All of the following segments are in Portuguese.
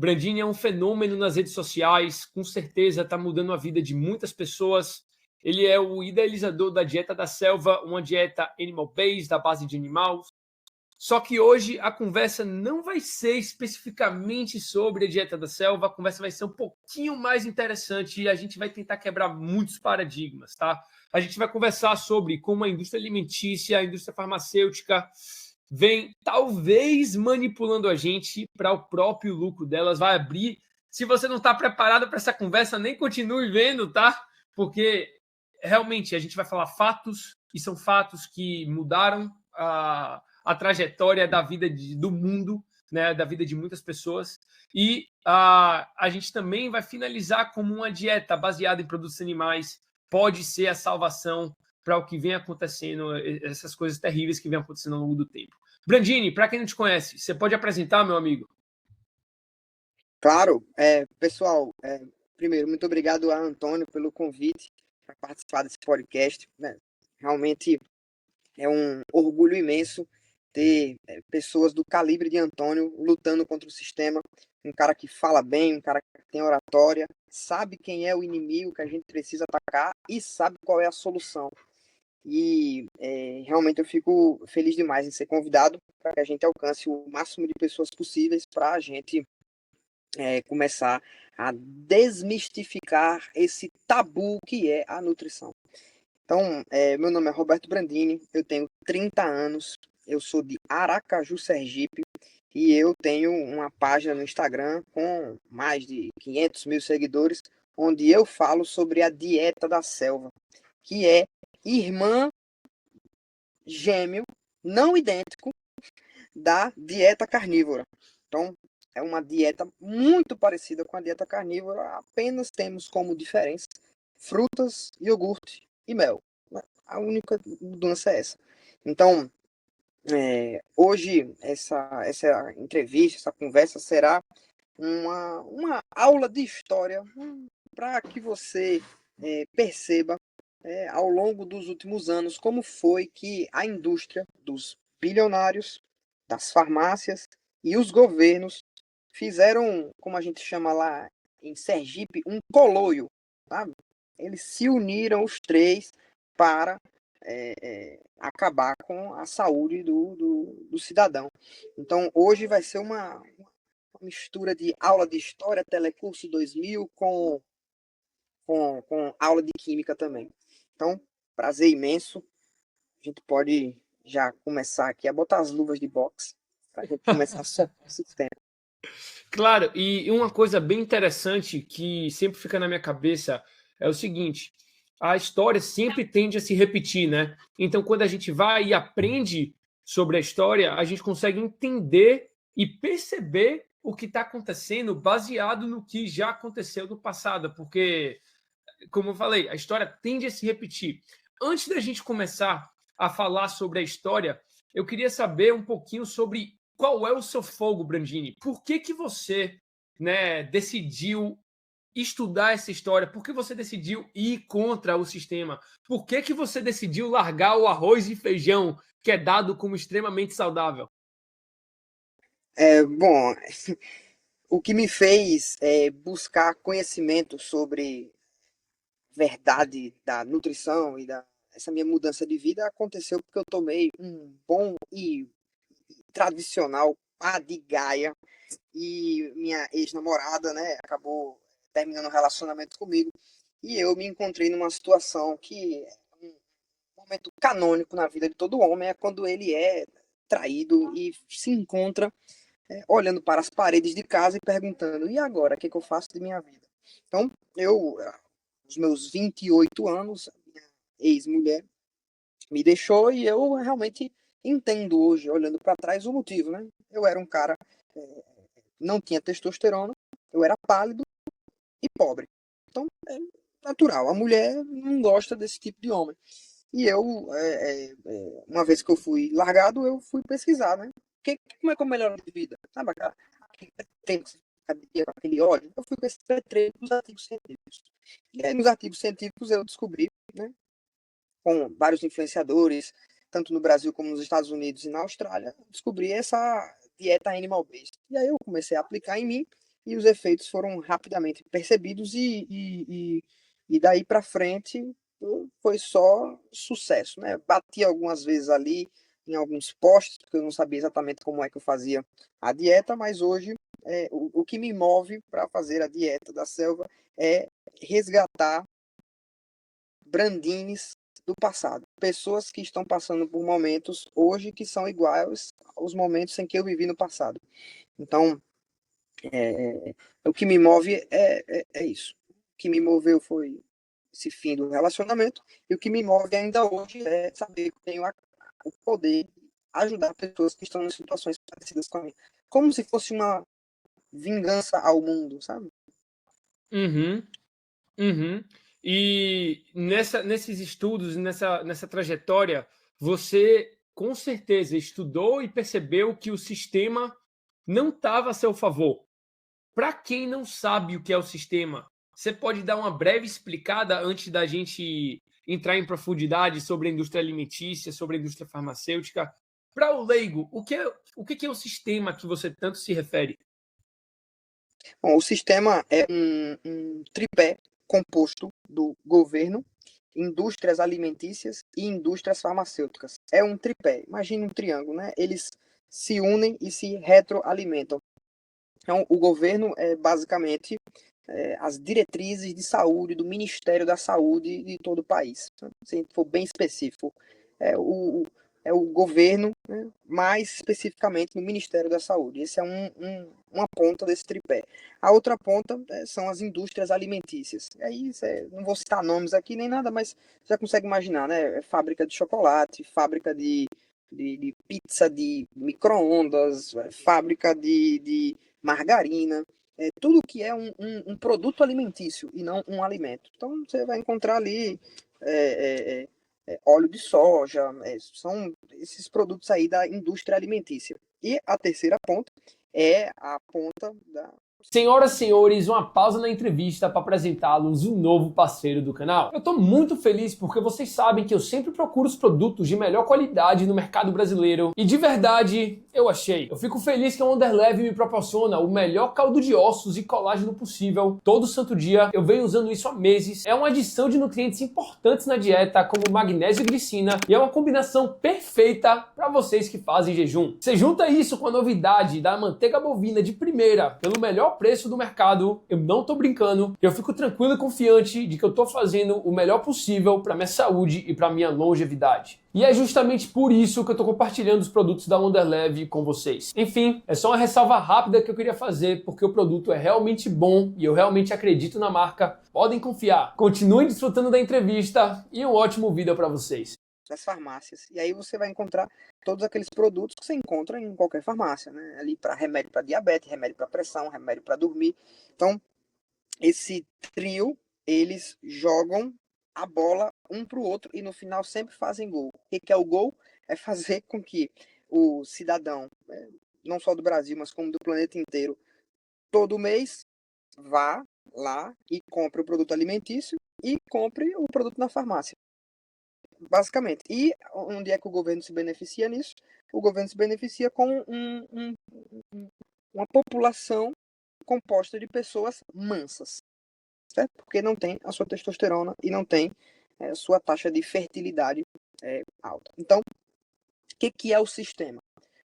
Brandini é um fenômeno nas redes sociais, com certeza está mudando a vida de muitas pessoas. Ele é o idealizador da dieta da selva, uma dieta animal-based, à base de animais. Só que hoje a conversa não vai ser especificamente sobre a dieta da selva, a conversa vai ser um pouquinho mais interessante e a gente vai tentar quebrar muitos paradigmas, tá? A gente vai conversar sobre como a indústria alimentícia, a indústria farmacêutica vem talvez manipulando a gente para o próprio lucro delas, vai abrir. Se você não está preparado para essa conversa, nem continue vendo, tá? Porque realmente a gente vai falar fatos e são fatos que mudaram a trajetória da vida do mundo, né, da vida de muitas pessoas. E a gente também vai finalizar como uma dieta baseada em produtos animais pode ser a salvação para o que vem acontecendo, essas coisas terríveis que vem acontecendo ao longo do tempo. Brandini, para quem não te conhece, você pode apresentar, meu amigo? Claro, pessoal, primeiro, muito obrigado a Antônio pelo convite para participar desse podcast, né? Realmente é um orgulho imenso ter pessoas do calibre de Antônio lutando contra o sistema, um cara que fala bem, um cara que tem oratória, sabe quem é o inimigo que a gente precisa atacar e sabe qual é a solução. E realmente eu fico feliz demais em ser convidado para que a gente alcance o máximo de pessoas possíveis para a gente começar a desmistificar esse tabu que é a nutrição. Então, meu nome é Roberto Brandini, eu tenho 30 anos, eu sou de Aracaju, Sergipe, e eu tenho uma página no Instagram com mais de 500 mil seguidores, onde eu falo sobre a dieta da selva, que é irmã gêmeo, não idêntico, da dieta carnívora. Então, é uma dieta muito parecida com a dieta carnívora, apenas temos como diferença frutas, iogurte e mel. A única mudança é essa. Então, hoje, essa entrevista, essa conversa será uma aula de história para que você perceba ao longo dos últimos anos como foi que a indústria dos bilionários, das farmácias e os governos fizeram, como a gente chama lá em Sergipe, um coloio, sabe? Eles se uniram os três para acabar com a saúde do cidadão. Então, hoje vai ser uma mistura de aula de História, Telecurso 2000, com aula de Química também. Então, prazer imenso. A gente pode já começar aqui a botar as luvas de boxe para a gente começar a soltar esse tema. Claro, e uma coisa bem interessante que sempre fica na minha cabeça é o seguinte: a história sempre tende a se repetir, né? Então, quando a gente vai e aprende sobre a história, a gente consegue entender e perceber o que está acontecendo baseado no que já aconteceu no passado, porque, como eu falei, a história tende a se repetir. Antes da gente começar a falar sobre a história, eu queria saber um pouquinho sobre qual é o seu fogo, Brandini. Por que você, né, decidiu estudar essa história? Por que você decidiu ir contra o sistema? Por que você decidiu largar o arroz e feijão, que é dado como extremamente saudável? Bom, o que me fez buscar conhecimento sobre verdade da nutrição e essa minha mudança de vida aconteceu porque eu tomei um bom e tradicional pá de Gaia e minha ex-namorada, né, acabou terminando o relacionamento comigo e eu me encontrei numa situação que é um momento canônico na vida de todo homem, é quando ele é traído e se encontra olhando para as paredes de casa e perguntando: e agora, o que, é que eu faço de minha vida? Então, eu, aos meus 28 anos, a minha ex-mulher me deixou e eu realmente entendo hoje, olhando para trás, o motivo, né? Eu era um cara, não tinha testosterona, eu era pálido e pobre. Então, é natural, a mulher não gosta desse tipo de homem. E eu, uma vez que eu fui largado, eu fui pesquisar, né? Como é que eu melhoro de vida? Sabe, cara? Tem academia com aquele óleo. Eu fui pesquisar treino nos artigos científicos. E aí, nos artigos científicos, eu descobri, né, com vários influenciadores, tanto no Brasil como nos Estados Unidos e na Austrália, descobri essa dieta animal based. E aí eu comecei a aplicar em mim e os efeitos foram rapidamente percebidos e daí para frente foi só sucesso, né? Bati algumas vezes ali em alguns postos, porque eu não sabia exatamente como é que eu fazia a dieta, mas hoje o que me move para fazer a dieta da selva é resgatar brandines do passado. Pessoas que estão passando por momentos hoje que são iguais aos momentos em que eu vivi no passado. Então, o que me move é isso. O que me moveu foi esse fim do relacionamento, e o que me move ainda hoje é saber que eu tenho o poder de ajudar pessoas que estão em situações parecidas com a minha. Como se fosse uma vingança ao mundo, sabe? Uhum, uhum. E nesses estudos, nessa trajetória, você com certeza estudou e percebeu que o sistema não estava a seu favor. Para quem não sabe o que é o sistema, você pode dar uma breve explicada antes da gente entrar em profundidade sobre a indústria alimentícia, sobre a indústria farmacêutica? Para o leigo, o que é o sistema que você tanto se refere? Bom, o sistema é um tripé composto do governo, indústrias alimentícias e indústrias farmacêuticas. É um tripé, imagine um triângulo, né? Eles se unem e se retroalimentam. Então, o governo é basicamente as diretrizes de saúde do Ministério da Saúde de todo o país. Se for bem específico, é o, é o governo, né, mais especificamente no Ministério da Saúde. Esse é uma ponta desse tripé. A outra ponta são as indústrias alimentícias. Aí, não vou citar nomes aqui nem nada, mas já consegue imaginar, né? Fábrica de chocolate, fábrica de pizza de micro-ondas, fábrica de margarina, tudo que é um produto alimentício e não um alimento. Então você vai encontrar ali óleo de soja, são esses produtos aí da indústria alimentícia. E a terceira ponta é a ponta da. Senhoras e senhores, uma pausa na entrevista para apresentá-los um novo parceiro do canal. Eu estou muito feliz porque vocês sabem que eu sempre procuro os produtos de melhor qualidade no mercado brasileiro e de verdade eu achei. Eu fico feliz que a Wonderlev me proporciona o melhor caldo de ossos e colágeno possível todo santo dia. Eu venho usando isso há meses. É uma adição de nutrientes importantes na dieta como magnésio e glicina e é uma combinação perfeita para vocês que fazem jejum. Você junta isso com a novidade da manteiga bovina de primeira pelo melhor preço do mercado, eu não tô brincando, eu fico tranquilo e confiante de que eu tô fazendo o melhor possível para minha saúde e para minha longevidade. E é justamente por isso que eu tô compartilhando os produtos da Wonderlev com vocês. Enfim, é só uma ressalva rápida que eu queria fazer, porque o produto é realmente bom e eu realmente acredito na marca. Podem confiar. Continuem desfrutando da entrevista e um ótimo vídeo para vocês. Das farmácias. E aí você vai encontrar todos aqueles produtos que você encontra em qualquer farmácia, né? Ali para remédio para diabetes, remédio para pressão, remédio para dormir. Então, esse trio, eles jogam a bola um para o outro e no final sempre fazem gol. O que é o gol? É fazer com que o cidadão, não só do Brasil, mas como do planeta inteiro, todo mês vá lá e compre o produto alimentício e compre o produto na farmácia. Basicamente. E onde é que o governo se beneficia nisso? O governo se beneficia com uma população composta de pessoas mansas, certo? Porque não tem a sua testosterona e não tem a sua taxa de fertilidade alta. Então, o que é o sistema?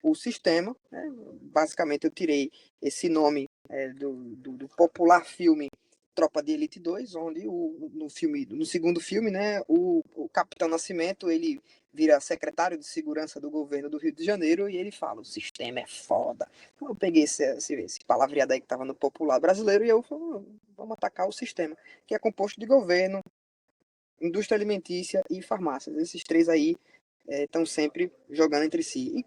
O sistema, né, basicamente eu tirei esse nome do popular filme Tropa de Elite 2, onde no segundo filme, né, o Capitão Nascimento, ele vira secretário de segurança do governo do Rio de Janeiro e ele fala, o sistema é foda. Então eu peguei esse palavreado aí que estava no popular brasileiro e eu falei, vamos atacar o sistema, que é composto de governo, indústria alimentícia e farmácias. Esses três aí estão sempre jogando entre si.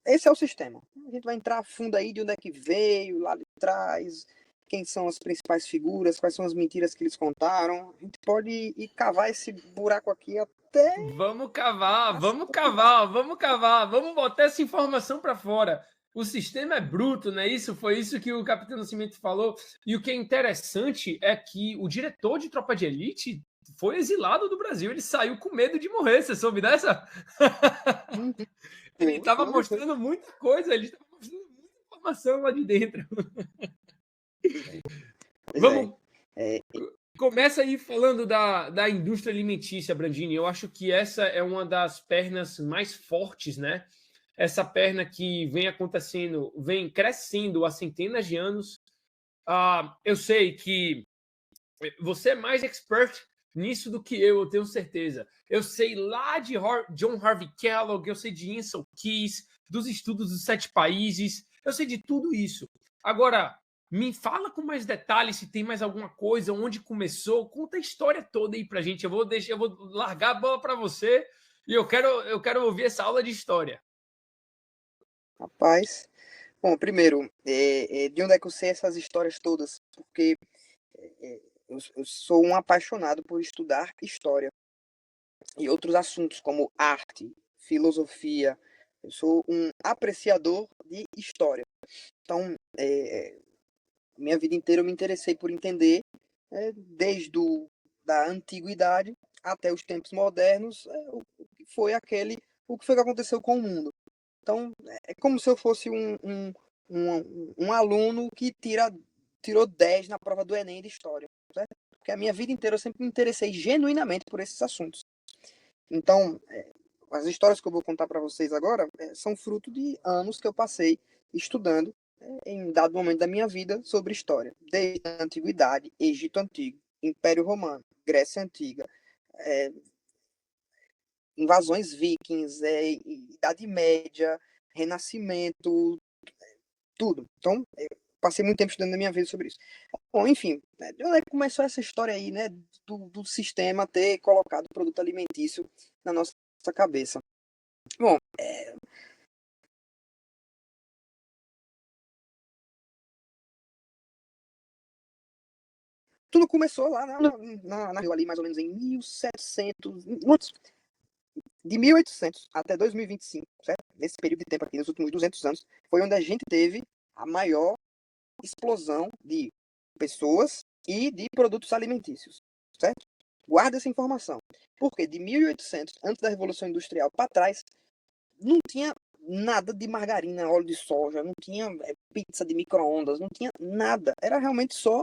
Esse é o sistema. A gente vai entrar a fundo aí de onde é que veio, lá de trás, quem são as principais figuras, quais são as mentiras que eles contaram. A gente pode ir cavar esse buraco aqui até. Vamos cavar, vamos cavar, vamos cavar, vamos botar essa informação para fora. O sistema é bruto, não é isso? Foi isso que o Capitão Nascimento falou. E o que é interessante é que o diretor de Tropa de Elite foi exilado do Brasil. Ele saiu com medo de morrer. Você soube dessa? Ele estava mostrando muita coisa. Ele estava mostrando muita informação lá de dentro. Pois é. Vamos, começa aí falando da indústria alimentícia, Brandini. Eu acho que essa é uma das pernas mais fortes, né? Essa perna que vem acontecendo, vem crescendo há centenas de anos. Eu sei que você é mais expert nisso do que eu tenho certeza. Eu sei lá de John Harvey Kellogg, eu sei de Ansel Keys, dos estudos dos 7 países, eu sei de tudo isso. Agora, me fala com mais detalhes se tem mais alguma coisa, onde começou, conta a história toda aí pra gente. Eu vou largar a bola para você e eu quero ouvir essa aula de história. Rapaz, bom, primeiro, de onde é que eu sei essas histórias todas? Porque eu sou um apaixonado por estudar história e outros assuntos como arte, filosofia. Eu sou um apreciador de história. Então, minha vida inteira eu me interessei por entender, desde da antiguidade até os tempos modernos, o que foi que aconteceu com o mundo. Então, é como se eu fosse um aluno que tirou 10 na prova do Enem de História, certo? Porque a minha vida inteira eu sempre me interessei genuinamente por esses assuntos. Então, as histórias que eu vou contar para vocês agora são fruto de anos que eu passei estudando em dado momento da minha vida sobre história, desde a antiguidade, Egito Antigo, Império Romano, Grécia Antiga, eh, invasões vikings, Idade Média, Renascimento, tudo. Então, passei muito tempo estudando na minha vida sobre isso. Bom, enfim, de onde é que começou essa história aí, né, do sistema ter colocado o produto alimentício na nossa cabeça? Bom, tudo começou lá na Rio, ali mais ou menos em 1700, de 1800 até 2025, certo? Nesse período de tempo aqui, nos últimos 200 anos, foi onde a gente teve a maior explosão de pessoas e de produtos alimentícios, certo? Guarda essa informação. Porque de 1800, antes da Revolução Industrial, para trás, não tinha nada de margarina, óleo de soja, não tinha pizza de micro-ondas, não tinha nada. Era realmente só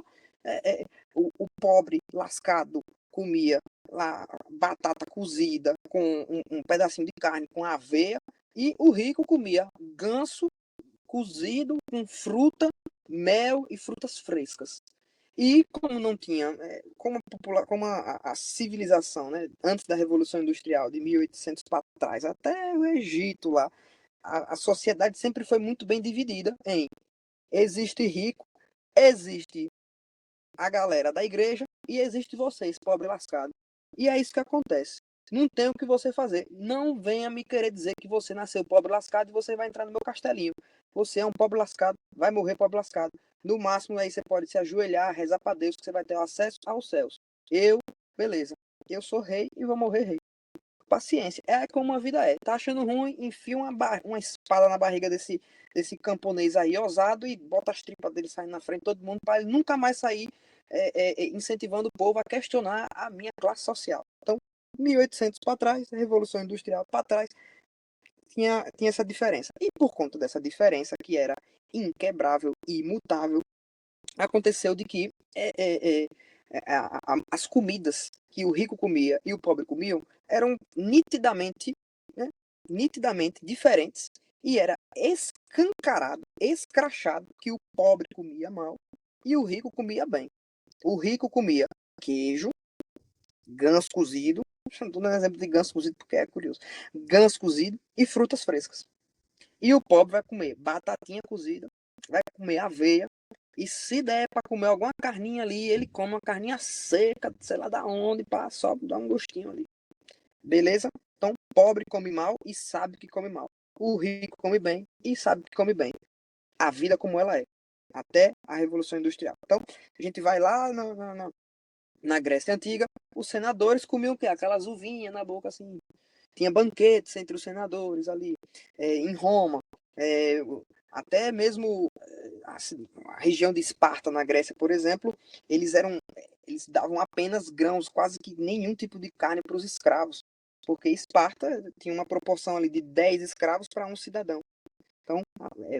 o pobre lascado comia lá batata cozida com um pedacinho de carne com aveia e o rico comia ganso cozido com fruta, mel e frutas frescas. E como não tinha, como a civilização, né, antes da Revolução Industrial, de 1800 para trás, até o Egito lá, a sociedade sempre foi muito bem dividida em existe rico, existe a galera da igreja e existe vocês, pobre lascado. E é isso que acontece. Não tem o que você fazer. Não venha me querer dizer que você nasceu pobre lascado e você vai entrar no meu castelinho. Você é um pobre lascado, vai morrer pobre lascado. No máximo aí você pode se ajoelhar, rezar para Deus que você vai ter acesso aos céus. Eu, beleza. Eu sou rei e vou morrer rei. Paciência. É como a vida é. Tá achando ruim, enfia uma espada na barriga desse camponês aí, ousado, e bota as tripas dele saindo na frente de todo mundo para ele nunca mais sair incentivando o povo a questionar a minha classe social. Então, 1800 para trás, Revolução Industrial para trás, tinha essa diferença. E por conta dessa diferença, que era inquebrável e imutável, aconteceu de que as comidas que o rico comia e o pobre comiam eram nitidamente, né, nitidamente diferentes, e era escancarado, escrachado que o pobre comia mal e o rico comia bem. O rico comia queijo, ganso cozido, estou dando exemplo de ganso cozido porque é curioso, ganso cozido e frutas frescas. E o pobre vai comer batatinha cozida, vai comer aveia, e se der para comer alguma carninha ali, ele come uma carninha seca, sei lá da onde, para só dar um gostinho ali. Beleza? Então, pobre come mal e sabe que come mal. O rico come bem e sabe que come bem. A vida como ela é. Até a Revolução Industrial. Então, a gente vai lá na Grécia Antiga, os senadores comiam o quê? Aquelas uvinhas na boca, assim. Tinha banquetes entre os senadores ali. Em Roma, até mesmo a região de Esparta, na Grécia, por exemplo, eles davam apenas grãos, quase que nenhum tipo de carne para os escravos. Porque Esparta tinha uma proporção ali de 10 escravos para um cidadão. Então,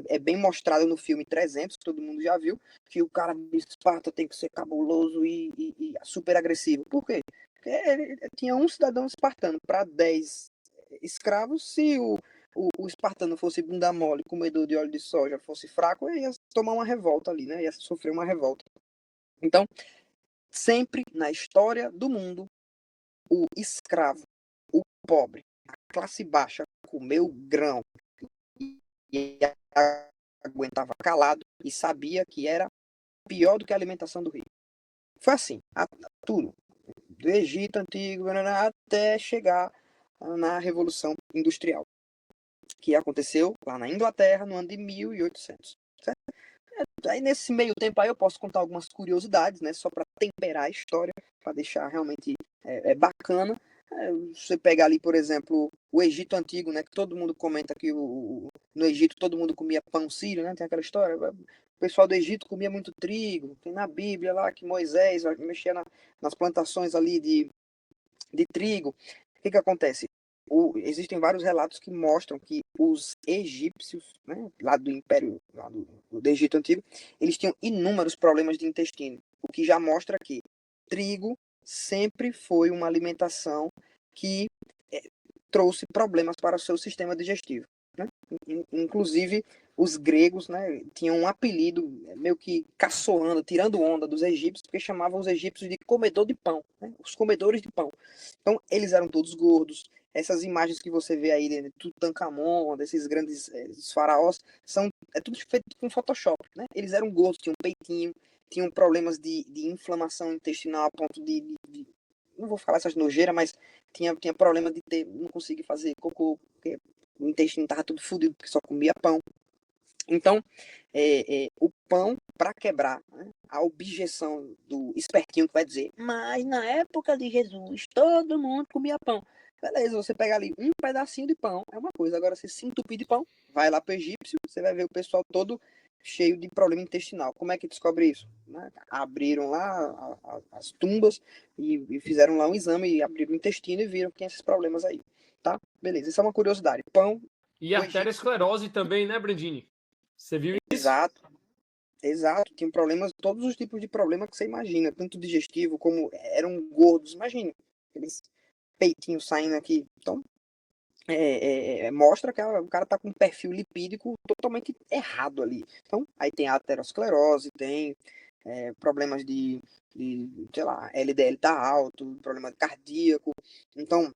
é bem mostrado no filme 300, que todo mundo já viu, que o cara de Esparta tem que ser cabuloso e super agressivo. Por quê? Porque ele tinha um cidadão espartano para 10 escravos. Se o espartano fosse bunda mole, comedor de óleo de soja, fosse fraco, ele ia tomar uma revolta ali, né? Ia sofrer uma revolta. Então, sempre na história do mundo, o escravo, o pobre, a classe baixa comeu grão e aguentava calado e sabia que era pior do que a alimentação do rei. Foi assim, tudo, do Egito Antigo até chegar na Revolução Industrial, que aconteceu lá na Inglaterra no ano de 1800. Certo? Aí nesse meio tempo aí eu posso contar algumas curiosidades, né, só para temperar a história, para deixar realmente bacana. Você pega ali, por exemplo, o Egito Antigo, né, que todo mundo comenta que no Egito todo mundo comia pão sírio, né, tem aquela história. O pessoal do Egito comia muito trigo, tem na Bíblia lá que Moisés mexia nas plantações ali de trigo. O que acontece? Existem vários relatos que mostram que os egípcios, né, lá do Império, lá do Egito Antigo, eles tinham inúmeros problemas de intestino, o que já mostra que trigo sempre foi uma alimentação que trouxe problemas para o seu sistema digestivo. Né? Inclusive, os gregos, né, tinham um apelido meio que caçoando, tirando onda dos egípcios, porque chamavam os egípcios de comedor de pão, né? Os comedores de pão. Então, eles eram todos gordos. Essas imagens que você vê aí de Tutankhamon, desses grandes faraós, é tudo feito com Photoshop. Né? Eles eram gordos, tinham peitinho, tinham problemas de inflamação intestinal a ponto de não vou falar essas nojeiras, mas tinha problema de não conseguir fazer cocô, porque o intestino estava tudo fodido, porque só comia pão. Então, o pão, para quebrar, né, a objeção do espertinho que vai dizer, mas na época de Jesus, todo mundo comia pão. Beleza, você pega ali um pedacinho de pão, é uma coisa. Agora, você se entupir de pão, vai lá para o egípcio, você vai ver o pessoal todo cheio de problema intestinal. Como é que descobre isso? Né? Abriram lá as tumbas e fizeram lá um exame e abriram o intestino e viram que tem esses problemas aí. Tá? Beleza, isso é uma curiosidade. Pão. E arteriosclerose também, né, Brandini? Você viu isso? Exato. Tinham problemas, todos os tipos de problema que você imagina, tanto digestivo como eram gordos. Imagine, aqueles peitinhos saindo aqui. Então, mostra que o cara tá com um perfil lipídico totalmente errado ali. Então, aí tem a aterosclerose, tem problemas sei lá, LDL tá alto, problema cardíaco. Então,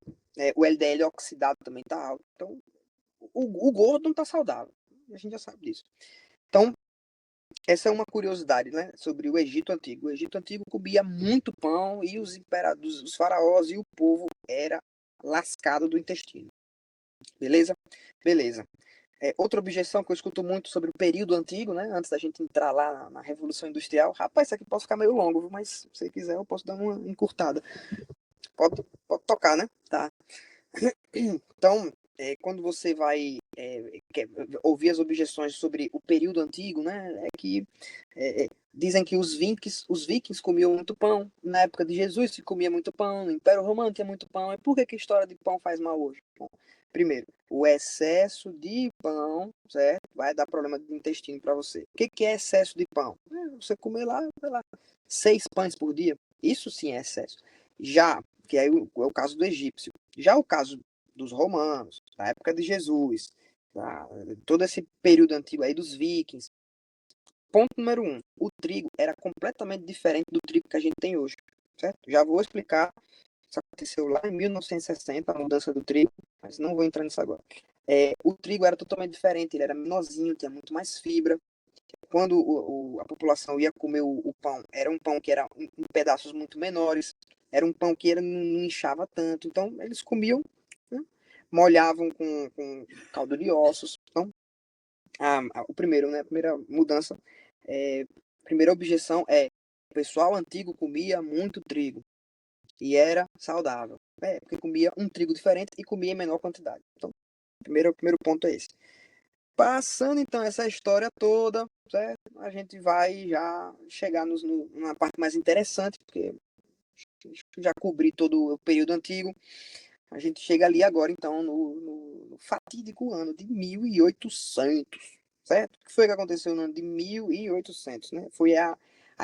o LDL oxidado também tá alto. Então, o gordo não tá saudável. A gente já sabe disso. Então, essa é uma curiosidade, né, sobre o Egito Antigo. O Egito Antigo comia muito pão e os imperadores, os faraós e o povo era lascado do intestino. Beleza? Beleza. Outra objeção que eu escuto muito sobre o período antigo, né, antes da gente entrar lá na Revolução Industrial. Rapaz, isso aqui pode ficar meio longo, mas se você quiser eu posso dar uma encurtada. Pode tocar, né? Tá. Então, quando você vai ouvir as objeções sobre o período antigo, né, é que dizem que os vikings comiam muito pão. Na época de Jesus se comia muito pão, no Império Romano tinha muito pão. E por que a história de pão faz mal hoje? Bom, primeiro, o excesso de pão, certo? Vai dar problema de intestino para você. O que é excesso de pão? Você comer lá, sei lá, 6 pães por dia. Isso sim é excesso. Já, que aí é o caso do egípcio. Já o caso dos romanos, da época de Jesus, todo esse período antigo aí dos vikings. Ponto número 1, o trigo era completamente diferente do trigo que a gente tem hoje, certo? Já vou explicar, isso aconteceu lá em 1960, a mudança do trigo, mas não vou entrar nisso agora. O trigo era totalmente diferente, ele era menorzinho, tinha muito mais fibra. Quando a população ia comer o pão, era um pão que era em pedaços muito menores, era um pão que não inchava tanto, então eles comiam, né? Molhavam com caldo de ossos. Então, o primeiro, né, a primeira mudança, primeira objeção o pessoal antigo comia muito trigo e era saudável, porque comia um trigo diferente e comia em menor quantidade. Então, o primeiro ponto é esse. Passando então essa história toda, certo? A gente vai já chegar numa parte mais interessante, porque já cobri todo o período antigo. A gente chega ali agora, então, no fatídico ano de 1800, certo? O que foi que aconteceu no ano de 1800, né? Foi a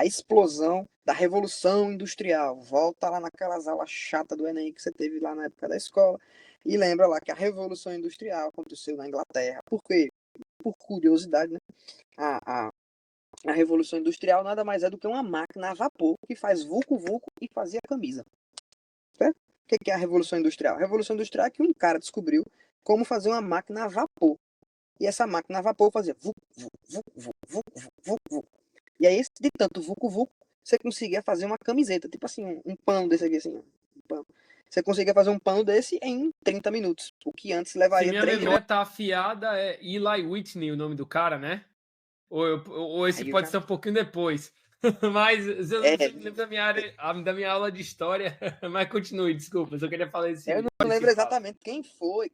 explosão da Revolução Industrial. Volta lá naquelas aulas chatas do Enem que você teve lá na época da escola e lembra lá que a Revolução Industrial aconteceu na Inglaterra. Por quê? Por curiosidade, né? A, a, a Revolução Industrial nada mais é do que uma máquina a vapor que faz vulco-vulco e fazia camisa. Certo? O que é a Revolução Industrial? A Revolução Industrial é que um cara descobriu como fazer uma máquina a vapor. E essa máquina a vapor fazia vuc, vuc, vuc, vuc, vuc, vuc, vuc, vuc. E aí, de tanto vucu vucu, você conseguia fazer uma camiseta, tipo assim, um pano desse aqui, assim. Um pano. Você conseguia fazer um pano desse em 30 minutos, o que antes Se levaria minha 3 horas. memória tá afiada, é Eli Whitney o nome do cara, né? Ou esse Aí eu pode já. ser um pouquinho depois. Mas eu não É, me lembro da minha área, da minha aula de história. Mas continue, desculpa, eu só queria falar eu esse, não esse lembro fato. exatamente quem foi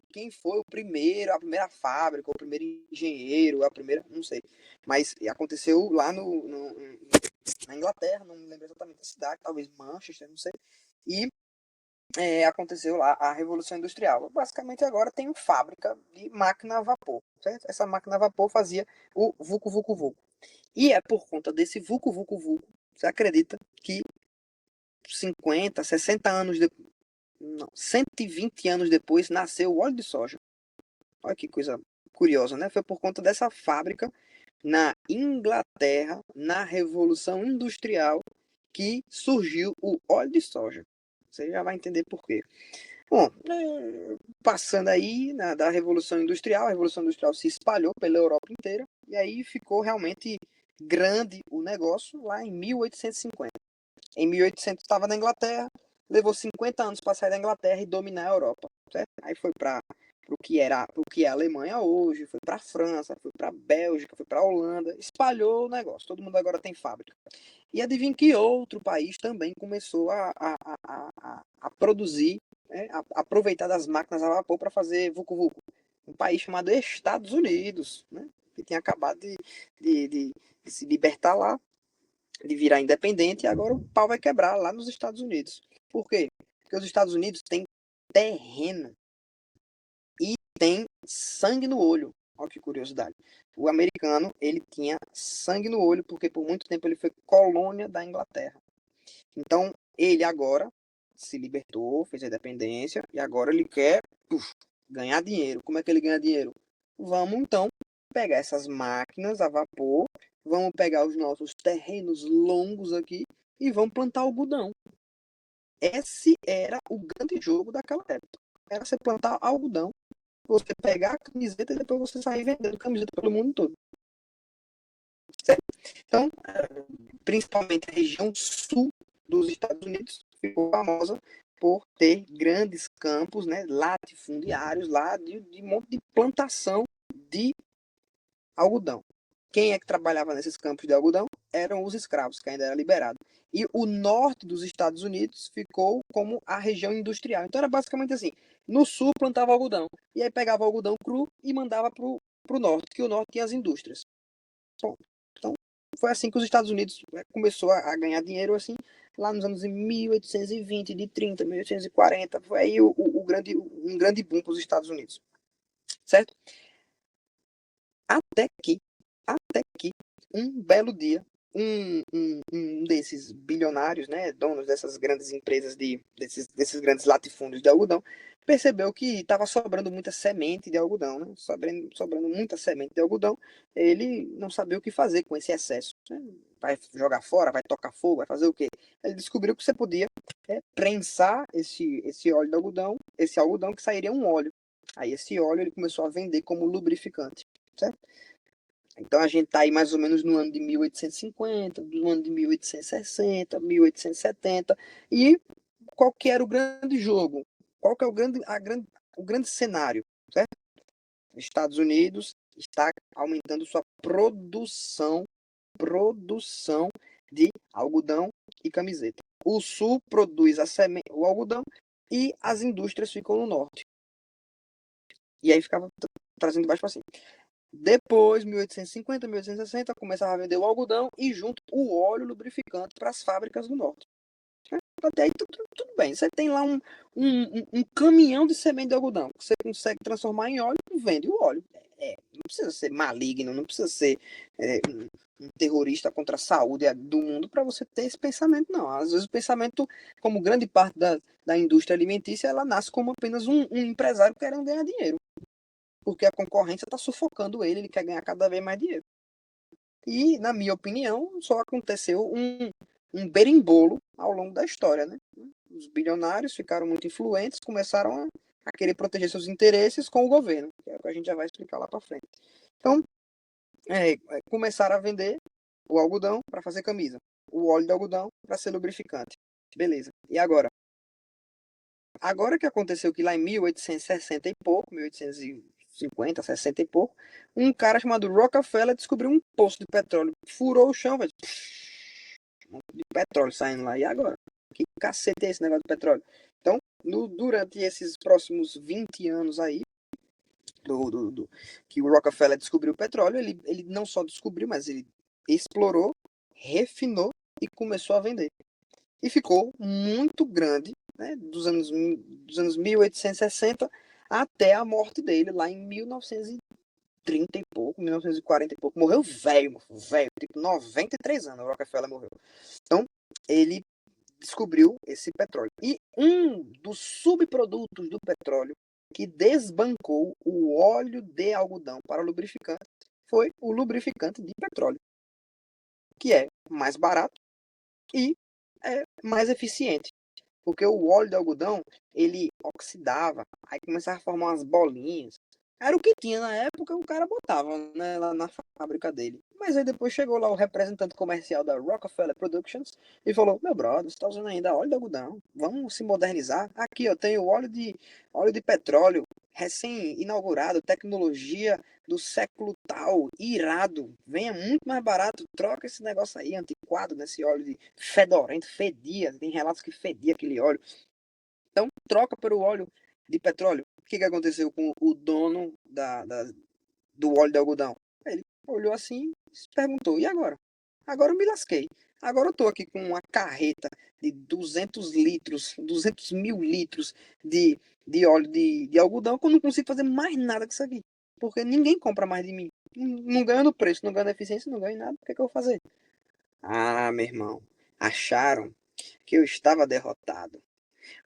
o primeiro, a primeira fábrica, o primeiro engenheiro, a primeira, não sei. Mas aconteceu lá na Inglaterra, não me lembro exatamente a cidade, talvez Manchester, não sei. E aconteceu lá a Revolução Industrial. Basicamente agora tem uma fábrica de máquina a vapor, certo? Essa máquina a vapor fazia o Vucu Vucu Vucu. E é por conta desse Vucu Vucu Vucu, você acredita que 50, 60 anos depois, não, 120 anos depois nasceu o óleo de soja. Olha que coisa curiosa, né? Foi por conta dessa fábrica na Inglaterra, na Revolução Industrial, que surgiu o óleo de soja. Você já vai entender por quê. Bom, passando aí da Revolução Industrial, a Revolução Industrial se espalhou pela Europa inteira e aí ficou realmente grande o negócio lá em 1850. Em 1800 estava na Inglaterra, levou 50 anos para sair da Inglaterra e dominar a Europa, certo? Aí foi para o que é a Alemanha hoje, foi para a França, foi para a Bélgica, foi para a Holanda, espalhou o negócio. Todo mundo agora tem fábrica. E adivinha que outro país também começou a produzir, né, a aproveitar das máquinas a vapor para fazer Vucu Vucu. Um país chamado Estados Unidos, né, que tinha acabado de, de, de se libertar lá, de virar independente, e agora o pau vai quebrar lá nos Estados Unidos. Por quê? Porque os Estados Unidos têm terreno e tem sangue no olho. Olha que curiosidade. O americano, ele tinha sangue no olho porque por muito tempo ele foi colônia da Inglaterra. Então, ele agora se libertou, fez a independência e agora ele quer ganhar dinheiro. Como é que ele ganha dinheiro? Vamos então pegar essas máquinas a vapor, vamos pegar os nossos terrenos longos aqui e vamos plantar algodão. Esse era o grande jogo daquela época. Era você plantar algodão, você pegar a camiseta e depois você sair vendendo camiseta pelo mundo todo. Certo? Então, principalmente a região sul dos Estados Unidos ficou famosa por ter grandes campos, né, latifundiários lá de monte de plantação de algodão. Quem é que trabalhava nesses campos de algodão? Eram os escravos, que ainda era liberado. E o norte dos Estados Unidos ficou como a região industrial. Então era basicamente assim: no sul plantava algodão, e aí pegava o algodão cru e mandava para o norte, que o norte tinha as indústrias. Bom, então foi assim que os Estados Unidos começou a ganhar dinheiro, assim, lá nos anos 1820, de 30, 1840. Foi aí um grande boom para os Estados Unidos. Certo? Até que um belo dia, um desses bilionários, né, donos dessas grandes empresas, desses grandes latifúndios de algodão, percebeu que estava sobrando muita semente de algodão, né, sobrando muita semente de algodão. Ele não sabia o que fazer com esse excesso, né? Vai jogar fora, vai tocar fogo, vai fazer o quê? Ele descobriu que você podia prensar esse óleo de algodão, esse algodão que sairia um óleo. Aí esse óleo ele começou a vender como lubrificante, certo? Então a gente está aí mais ou menos no ano de 1850, no ano de 1860, 1870. E qual que era o grande jogo? Qual que é o grande cenário? Certo? Estados Unidos está aumentando sua produção de algodão e camiseta. O sul produz o algodão e as indústrias ficam no norte. E aí ficava trazendo de baixo para cima. Depois, 1850, 1860, começava a vender o algodão e junto o óleo lubrificante para as fábricas do norte. Até aí tudo bem. Você tem lá um caminhão de semente de algodão que você consegue transformar em óleo e vende o óleo. Não precisa ser maligno, não precisa ser um terrorista contra a saúde do mundo para você ter esse pensamento, não. Às vezes o pensamento, como grande parte da indústria alimentícia, ela nasce como apenas um empresário querendo ganhar dinheiro. Porque a concorrência está sufocando ele quer ganhar cada vez mais dinheiro. E, na minha opinião, só aconteceu um berimbolo ao longo da história, né? Os bilionários ficaram muito influentes, começaram a querer proteger seus interesses com o governo, que é o que a gente já vai explicar lá para frente. Então, começaram a vender o algodão para fazer camisa, o óleo de algodão para ser lubrificante. Beleza. E agora? Agora que aconteceu que lá em 1860 e pouco, 1850, 60 e pouco, um cara chamado Rockefeller descobriu um poço de petróleo, furou o chão, velho, de petróleo saindo lá. E agora? Que cacete é esse negócio de petróleo? Então, durante esses próximos 20 anos aí, que o Rockefeller descobriu o petróleo, ele não só descobriu, mas ele explorou, refinou e começou a vender. E ficou muito grande, né, dos anos 1860 até a morte dele, lá em 1930 e pouco, 1940 e pouco. Morreu velho, tipo 93 anos o Rockefeller morreu. Então, ele descobriu esse petróleo. E um dos subprodutos do petróleo que desbancou o óleo de algodão para lubrificante foi o lubrificante de petróleo, que é mais barato e é mais eficiente. Porque o óleo de algodão, ele oxidava, aí começava a formar umas bolinhas. Era o que tinha na época, o cara botava, né, lá na fábrica dele. Mas aí depois chegou lá o representante comercial da Rockefeller Productions e falou: meu brother, você está usando ainda óleo de algodão, vamos se modernizar. Aqui eu tenho óleo de petróleo, recém-inaugurado, tecnologia do século tal, irado, venha muito mais barato, troca esse negócio aí, antiquado, nesse óleo de fedorento, fedia, tem relatos que fedia aquele óleo. Então, troca pelo óleo de petróleo. O que aconteceu com o dono do óleo de algodão? Ele olhou assim e se perguntou, e agora? Agora eu me lasquei. Agora eu estou aqui com uma carreta de 200 litros, 200 mil litros de óleo de algodão, que eu não consigo fazer mais nada com isso aqui. Porque ninguém compra mais de mim. Não ganho no preço, não ganho na eficiência, não ganho em nada. O que eu vou fazer? Ah, meu irmão, acharam que eu estava derrotado.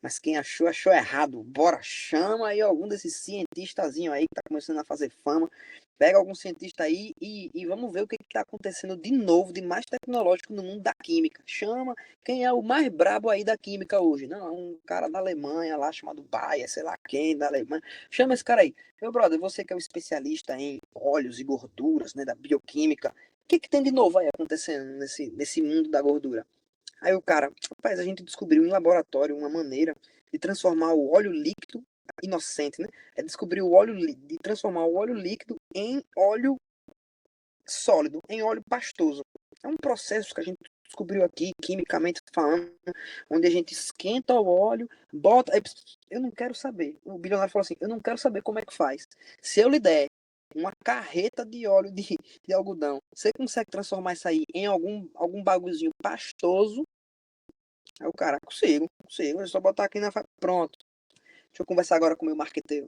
Mas quem achou, achou errado. Bora, chama aí algum desses cientistazinhos aí que tá começando a fazer fama. Pega algum cientista aí e vamos ver o que tá acontecendo de novo, de mais tecnológico no mundo da química. Chama quem é o mais brabo aí da química hoje. Não, um cara da Alemanha lá chamado Bayer, sei lá quem, da Alemanha. Chama esse cara aí. Meu brother, você que é um especialista em óleos e gorduras, né, da bioquímica. O que tem de novo aí acontecendo nesse mundo da gordura? Aí o cara, rapaz, a gente descobriu em laboratório uma maneira de transformar o óleo líquido, inocente, né? É descobrir de transformar o óleo líquido em óleo sólido, em óleo pastoso. É um processo que a gente descobriu aqui, quimicamente falando, onde a gente esquenta o óleo, bota. Eu não quero saber. O bilionário falou assim: eu não quero saber como é que faz. Se eu lhe der uma carreta de óleo de algodão, você consegue transformar isso aí em algum bagulhozinho pastoso? Aí o cara, consigo, é só botar aqui na pronto. Deixa eu conversar agora com o meu marqueteiro.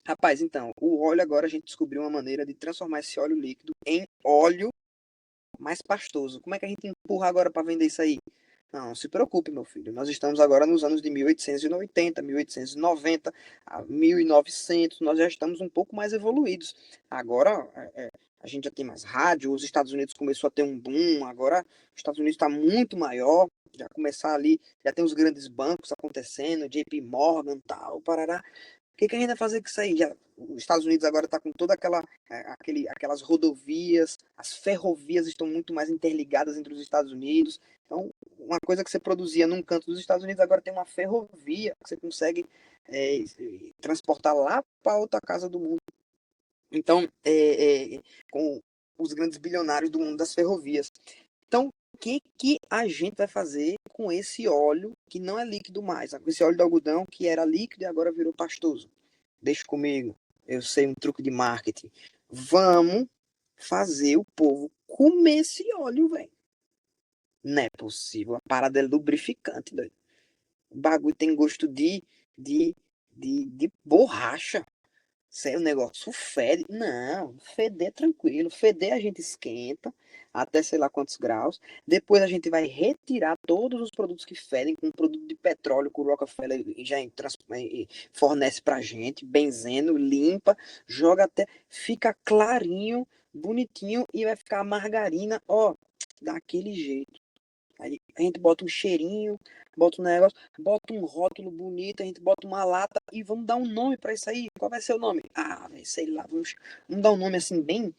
Rapaz, então, o óleo agora a gente descobriu uma maneira de transformar esse óleo líquido em óleo mais pastoso. Como é que a gente empurra agora para vender isso aí? Não se preocupe, meu filho. Nós estamos agora nos anos de 1880, 1890, 1900. Nós já estamos um pouco mais evoluídos. Agora a gente já tem mais rádio. Os Estados Unidos começou a ter um boom. Agora os Estados Unidos está muito maior. Já começar ali, já tem os grandes bancos acontecendo, JP Morgan, tal, parará. O que a gente vai fazer com isso aí? Os Estados Unidos agora está com toda aquelas rodovias, as ferrovias estão muito mais interligadas entre os Estados Unidos. Então, uma coisa que você produzia num canto dos Estados Unidos, agora tem uma ferrovia que você consegue transportar lá para outra casa do mundo. Então, com os grandes bilionários do mundo das ferrovias. Então, o que a gente vai fazer com esse óleo que não é líquido mais? Com esse óleo de algodão que era líquido e agora virou pastoso? Deixa comigo, eu sei um truque de marketing. Vamos fazer o povo comer esse óleo, velho. Não é possível. A parada é lubrificante, doido. O bagulho tem gosto de borracha. Sério, o negócio fede. Não, feder é tranquilo. Feder a gente esquenta até sei lá quantos graus. Depois a gente vai retirar todos os produtos que fedem com produto de petróleo que o Rockefeller já fornece pra gente. Benzeno, limpa, joga até. Fica clarinho, bonitinho e vai ficar a margarina, ó, daquele jeito. Aí a gente bota um cheirinho, bota um negócio, bota um rótulo bonito, a gente bota uma lata e vamos dar um nome para isso aí. Qual vai ser o nome? Ah, sei lá, vamos dar um nome assim bem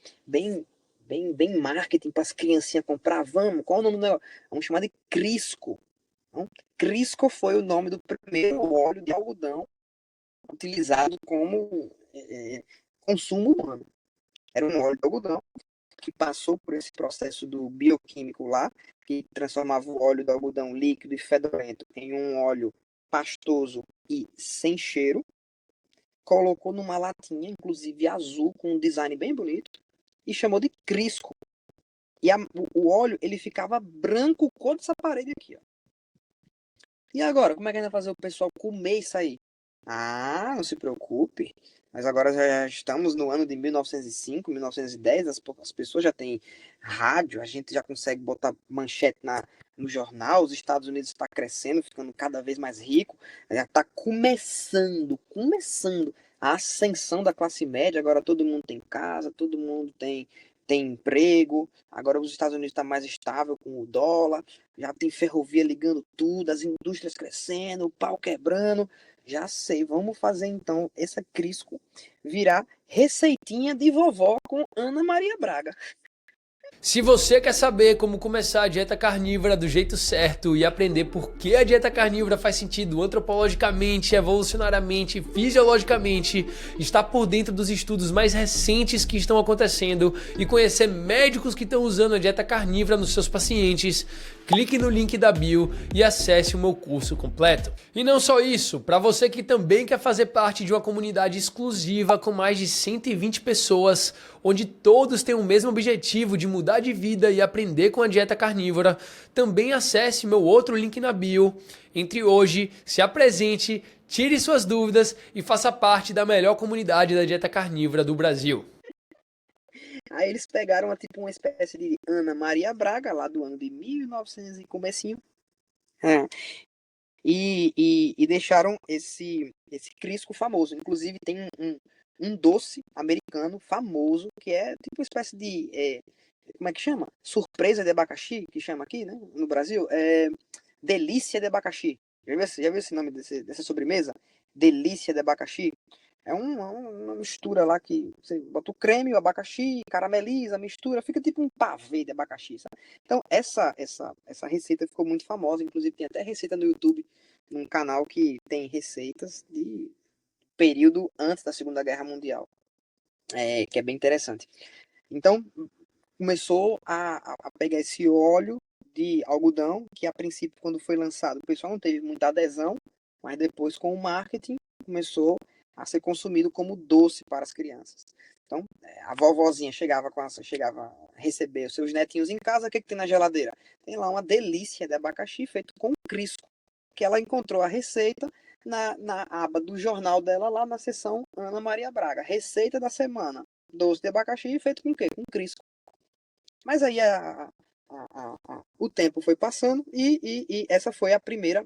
marketing para as criancinhas comprar. Vamos, qual é o nome do negócio? Vamos chamar de Crisco. Então, Crisco foi o nome do primeiro óleo de algodão utilizado como consumo humano. Era um óleo de algodão que passou por esse processo do bioquímico lá, que transformava o óleo do algodão líquido e fedorento em um óleo pastoso e sem cheiro, colocou numa latinha, inclusive azul, com um design bem bonito, e chamou de Crisco. E o óleo, ele ficava branco, cor dessa parede aqui, ó. E agora, como é que a gente vai fazer o pessoal comer isso aí? Ah, não se preocupe. Mas agora já estamos no ano de 1905, 1910, as pessoas já têm rádio, a gente já consegue botar manchete no jornal, os Estados Unidos está crescendo, ficando cada vez mais rico, já está começando a ascensão da classe média, agora todo mundo tem casa, todo mundo tem emprego, agora os Estados Unidos está mais estável com o dólar, já tem ferrovia ligando tudo, as indústrias crescendo, o pau quebrando. Já sei, vamos fazer então essa Crisco virar receitinha de vovó com Ana Maria Braga. Se você quer saber como começar a dieta carnívora do jeito certo e aprender por que a dieta carnívora faz sentido antropologicamente, evolucionariamente e fisiologicamente, estar por dentro dos estudos mais recentes que estão acontecendo e conhecer médicos que estão usando a dieta carnívora nos seus pacientes, clique no link da bio e acesse o meu curso completo. E não só isso, para você que também quer fazer parte de uma comunidade exclusiva com mais de 120 pessoas, onde todos têm o mesmo objetivo de mudar de vida e aprender com a dieta carnívora, também acesse meu outro link na bio. Entre hoje, se apresente, tire suas dúvidas e faça parte da melhor comunidade da dieta carnívora do Brasil. Aí eles pegaram tipo uma espécie de Ana Maria Braga, lá do ano de 1900 e comecinho, e deixaram esse Crisco famoso. Inclusive tem um doce americano famoso, que é tipo uma espécie de, como é que chama? Surpresa de abacaxi, que chama aqui, né? No Brasil. Delícia de abacaxi. Já viu esse nome dessa sobremesa? Delícia de abacaxi. É uma mistura lá que você bota o creme, o abacaxi, carameliza, mistura, fica tipo um pavê de abacaxi, sabe? Então, essa receita ficou muito famosa, inclusive tem até receita no YouTube, num canal que tem receitas de período antes da Segunda Guerra Mundial, que é bem interessante. Então, começou a pegar esse óleo de algodão, que a princípio, quando foi lançado, o pessoal não teve muita adesão, mas depois, com o marketing, começou a ser consumido como doce para as crianças. Então, a vovozinha chegava a receber os seus netinhos em casa, o que tem na geladeira? Tem lá uma delícia de abacaxi feito com Crisco, que ela encontrou a receita na aba do jornal dela, lá na seção Ana Maria Braga. Receita da semana. Doce de abacaxi feito com o quê? Com Crisco. Mas aí o tempo foi passando e essa foi a primeira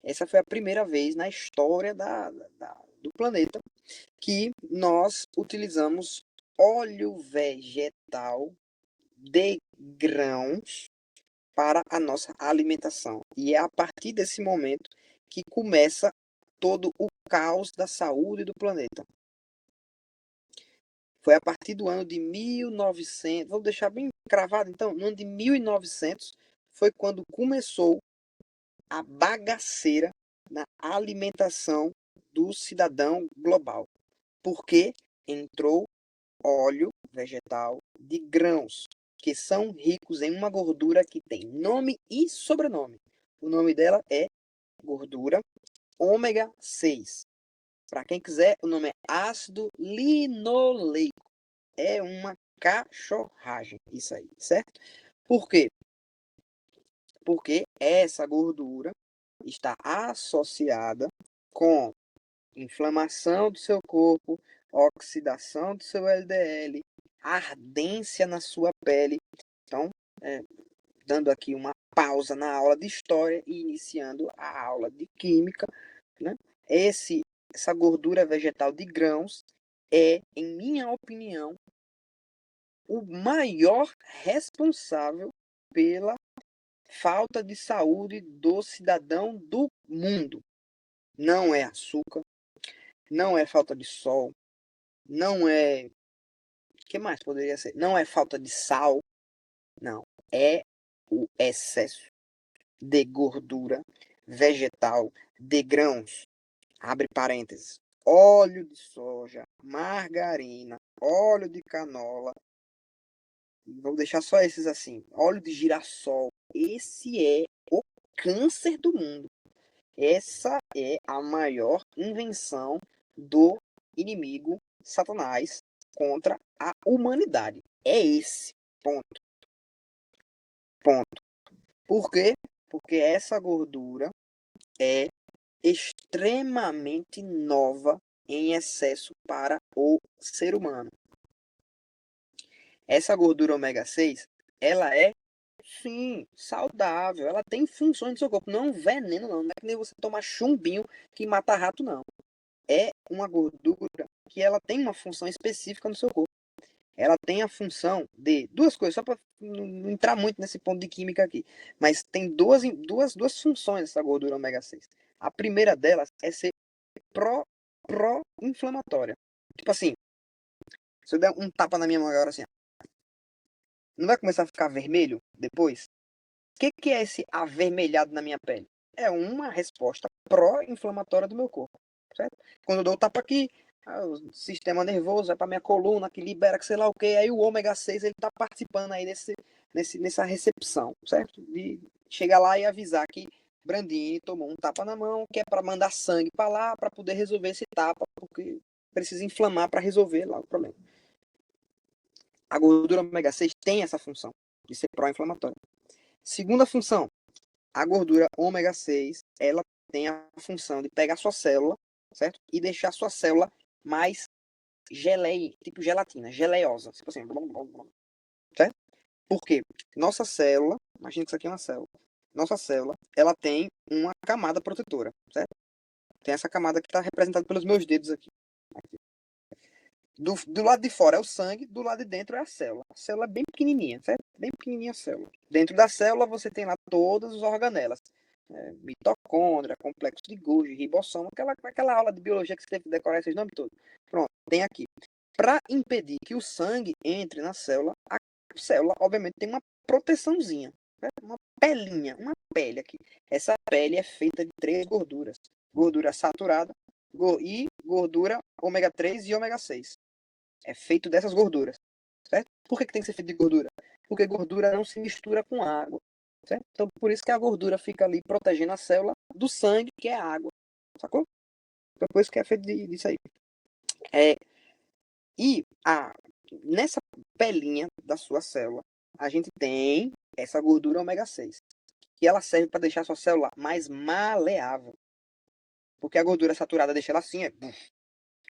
essa foi a primeira vez na história do planeta que nós utilizamos óleo vegetal de grãos para a nossa alimentação. E é a partir desse momento que começa todo o caos da saúde do planeta. Foi a partir do ano de 1900, vou deixar bem cravado então, no ano de 1900 foi quando começou a bagaceira na alimentação do cidadão global. Porque entrou óleo vegetal de grãos, que são ricos em uma gordura que tem nome e sobrenome. O nome dela é gordura ômega 6. Para quem quiser, o nome é ácido linoleico. É uma cachorragem isso aí, certo? Por quê? Porque essa gordura está associada com inflamação do seu corpo, oxidação do seu LDL, ardência na sua pele. Então, dando aqui uma pausa na aula de história e iniciando a aula de química, né? Essa gordura vegetal de grãos é, em minha opinião, o maior responsável pela falta de saúde do cidadão do mundo. Não é açúcar, não é falta de sol, não é... O que mais poderia ser? Não é falta de sal, não. É o excesso de gordura vegetal de grãos. Abre parênteses. Óleo de soja, margarina, óleo de canola. Vou deixar só esses assim. Óleo de girassol. Esse é o câncer do mundo. Essa é a maior invenção do inimigo Satanás contra a humanidade. É esse. Ponto. Ponto. Por quê? Porque essa gordura é extremamente nova em excesso para o ser humano. Essa gordura ômega 6, ela é, sim, saudável. Ela tem funções no seu corpo. Não é um veneno, não. Não é que nem você tomar chumbinho que mata rato, não. É uma gordura que ela tem uma função específica no seu corpo. Ela tem a função de duas coisas, só para não entrar muito nesse ponto de química aqui. Mas tem duas funções essa gordura ômega 6. A primeira delas é ser pró-inflamatória. Tipo assim, se eu der um tapa na minha mão agora assim, não vai começar a ficar vermelho depois? O que é esse avermelhado na minha pele? É uma resposta pró-inflamatória do meu corpo, certo? Quando eu dou o tapa aqui, o sistema nervoso vai para minha coluna, que libera que sei lá o que, aí o ômega 6 ele tá participando aí nessa recepção, certo? De chegar lá e avisar que Brandini tomou um tapa na mão, que é para mandar sangue para lá, para poder resolver esse tapa, porque precisa inflamar para resolver lá o problema. A gordura ômega 6 tem essa função de ser pró-inflamatória. Segunda função, a gordura ômega 6, ela tem a função de pegar sua célula, certo? E deixar a sua célula mais geleia, tipo gelatina, geleosa, tipo assim, certo? Por quê? Nossa célula, imagina que isso aqui é uma célula. Nossa célula, ela tem uma camada protetora, certo? Tem essa camada que está representada pelos meus dedos aqui. Do lado de fora é o sangue, do lado de dentro é a célula. A célula é bem pequenininha, certo? Bem pequenininha a célula. Dentro da célula você tem lá todas as organelas. Mitocôndria, complexo de Golgi, ribossomo, aquela aula de biologia que você teve que decorar esses nomes todos. Pronto, tem aqui. Para impedir que o sangue entre na célula, a célula, obviamente, tem uma proteçãozinha, certo? Uma pelinha, uma pele aqui. Essa pele é feita de 3 gorduras. Gordura saturada e gordura ômega 3 e ômega 6. É feito dessas gorduras, certo? Por que tem que ser feito de gordura? Porque gordura não se mistura com água, certo? Então, por isso que a gordura fica ali protegendo a célula do sangue, que é a água, sacou? Então, por isso que é feito disso aí. E nessa pelinha da sua célula, a gente tem essa gordura ômega 6, que ela serve para deixar a sua célula mais maleável. Porque a gordura saturada deixa ela assim,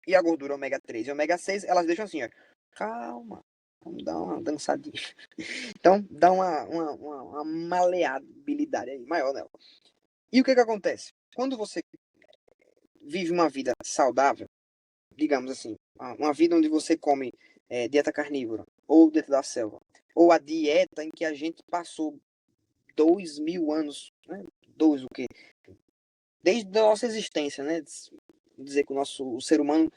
e a gordura ômega 3 e ômega 6, elas deixam assim, ó. Calma, vamos dar uma dançadinha. Então, dá uma maleabilidade aí, maior nela. E o que acontece? Quando você vive uma vida saudável, digamos assim, uma vida onde você come dieta carnívora, ou dieta da selva, ou a dieta em que a gente passou 2000 anos, né? O quê? Desde a nossa existência, né? Dizer que o ser humano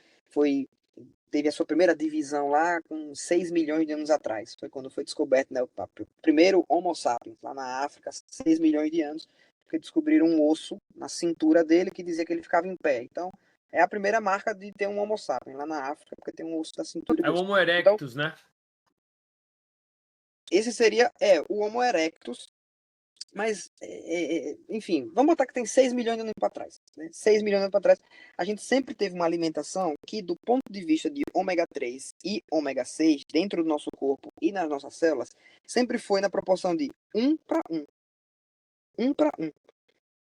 teve a sua primeira divisão lá com 6 milhões de anos atrás. Foi quando foi descoberto, né, o primeiro Homo sapiens, lá na África, 6 milhões de anos, porque descobriram um osso na cintura dele que dizia que ele ficava em pé. Então, é a primeira marca de ter um Homo sapiens lá na África, porque tem um osso da cintura. É o Homo erectus, então, né? Esse seria o Homo erectus. Mas, enfim, vamos botar que tem 6 milhões de anos para trás. Né? 6 milhões de anos para trás, a gente sempre teve uma alimentação que, do ponto de vista de ômega 3 e ômega 6, dentro do nosso corpo e nas nossas células, sempre foi na proporção de 1 para 1. 1 para 1.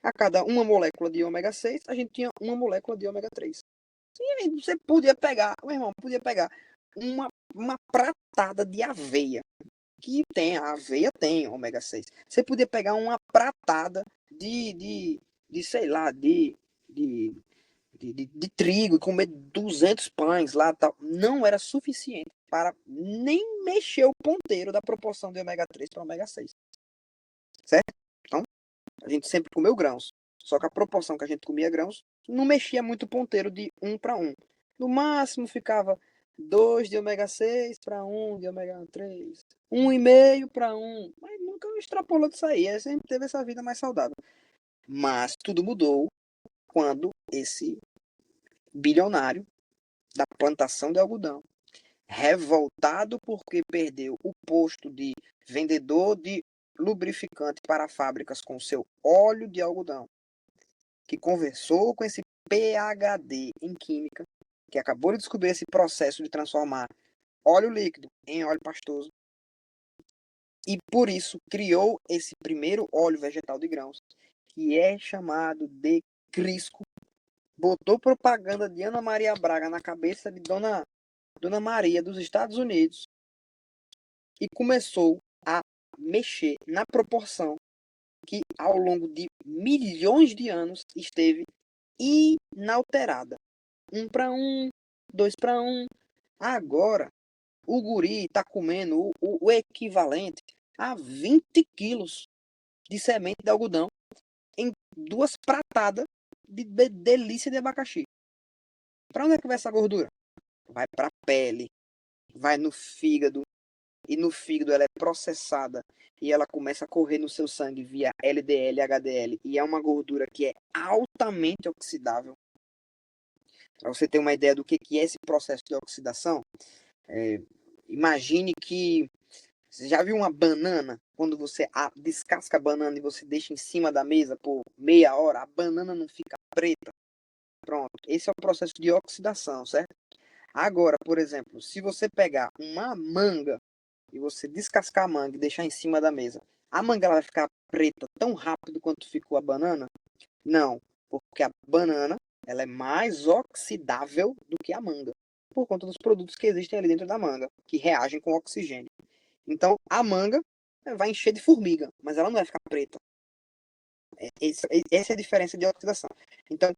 A cada uma molécula de ômega 6, a gente tinha uma molécula de ômega 3. E aí você podia pegar, meu irmão, uma pratada de aveia, que tem, a aveia tem ômega 6. Você podia pegar uma pratada sei lá, de trigo e comer 200 pães lá, tal. Não era suficiente para nem mexer o ponteiro da proporção de ômega 3 para ômega 6. Certo? Então, a gente sempre comeu grãos. Só que a proporção que a gente comia grãos não mexia muito o ponteiro de 1 para 1. No máximo ficava 2 de ômega 6 para 1 de ômega 3. 1,5 para 1. Mas nunca extrapolou disso aí. Ele sempre teve essa vida mais saudável. Mas tudo mudou quando esse bilionário da plantação de algodão, revoltado porque perdeu o posto de vendedor de lubrificante para fábricas com seu óleo de algodão, que conversou com esse PhD em química, que acabou de descobrir esse processo de transformar óleo líquido em óleo pastoso, e por isso criou esse primeiro óleo vegetal de grãos, que é chamado de Crisco. Botou propaganda de Ana Maria Braga na cabeça de Dona Maria dos Estados Unidos e começou a mexer na proporção que ao longo de milhões de anos esteve inalterada. 1 para 1, 2 para 1. Agora, o guri está comendo o equivalente a 20 quilos de semente de algodão em 2 pratadas de delícia de abacaxi. Para onde é que vai essa gordura? Vai para a pele, vai no fígado, e no fígado ela é processada e ela começa a correr no seu sangue via LDL, HDL, e é uma gordura que é altamente oxidável. Para você ter uma ideia do que é esse processo de oxidação, imagine que você já viu uma banana, quando você descasca a banana e você deixa em cima da mesa por meia hora, a banana não fica preta? Pronto, esse é o processo de oxidação, certo? Agora, por exemplo, se você pegar uma manga e você descascar a manga e deixar em cima da mesa, a manga ela vai ficar preta tão rápido quanto ficou a banana? Não, porque a banana ela é mais oxidável do que a manga, por conta dos produtos que existem ali dentro da manga, que reagem com oxigênio. Então, a manga vai encher de formiga, mas ela não vai ficar preta. Essa é a diferença de oxidação. Então,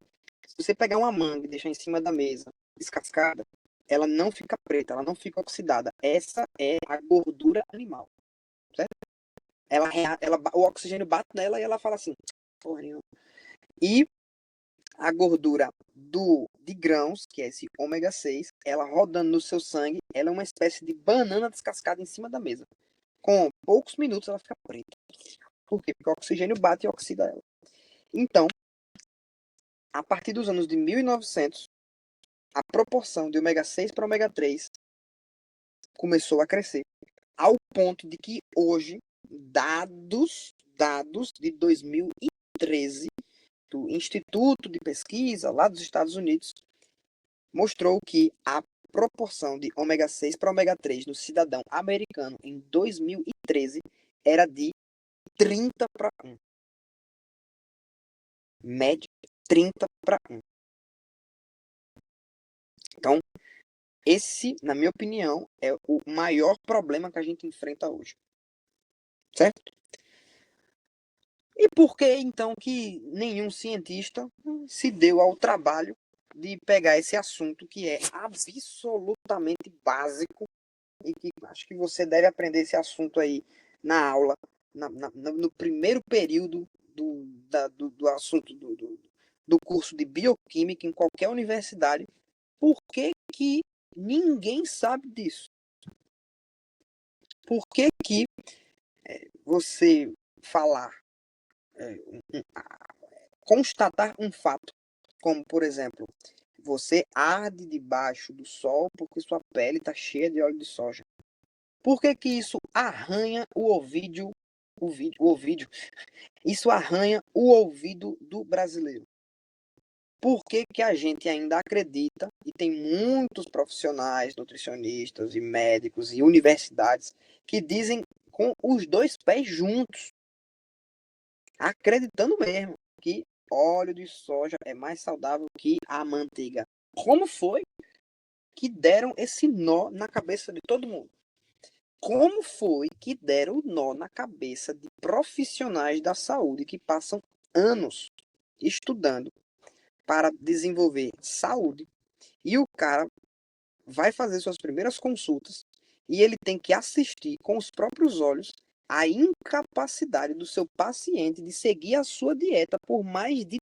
se você pegar uma manga e deixar em cima da mesa, descascada, ela não fica preta, ela não fica oxidada. Essa é a gordura animal, certo? O oxigênio bate nela e ela fala assim, porra nenhuma. E a gordura de grãos, que é esse ômega 6, ela rodando no seu sangue, ela é uma espécie de banana descascada em cima da mesa. Com poucos minutos ela fica preta. Por quê? Porque o oxigênio bate e oxida ela. Então, a partir dos anos de 1900, a proporção de ômega 6 para ômega 3 começou a crescer, ao ponto de que hoje, dados de 2013, do Instituto de Pesquisa lá dos Estados Unidos, mostrou que a proporção de ômega 6 para ômega 3 no cidadão americano em 2013 era de 30 para 1. Média 30 para 1. Então, esse, na minha opinião, é o maior problema que a gente enfrenta hoje. Certo? E por que, então, que nenhum cientista se deu ao trabalho de pegar esse assunto que é absolutamente básico e que acho que você deve aprender esse assunto aí na aula, no primeiro período do assunto do curso de bioquímica em qualquer universidade? Por que que ninguém sabe disso? Por que que você falar, constatar um fato, como, por exemplo, você arde debaixo do sol porque sua pele está cheia de óleo de soja? Por que que isso arranha o ouvido? Isso arranha o ouvido do brasileiro. Por que que a gente ainda acredita, e tem muitos profissionais, nutricionistas e médicos e universidades que dizem com os 2 pés juntos, acreditando mesmo, que óleo de soja é mais saudável que a manteiga. Como foi que deram esse nó na cabeça de todo mundo? Como foi que deram o nó na cabeça de profissionais da saúde que passam anos estudando para desenvolver saúde e o cara vai fazer suas primeiras consultas e ele tem que assistir com os próprios olhos a incapacidade do seu paciente de seguir a sua dieta por mais de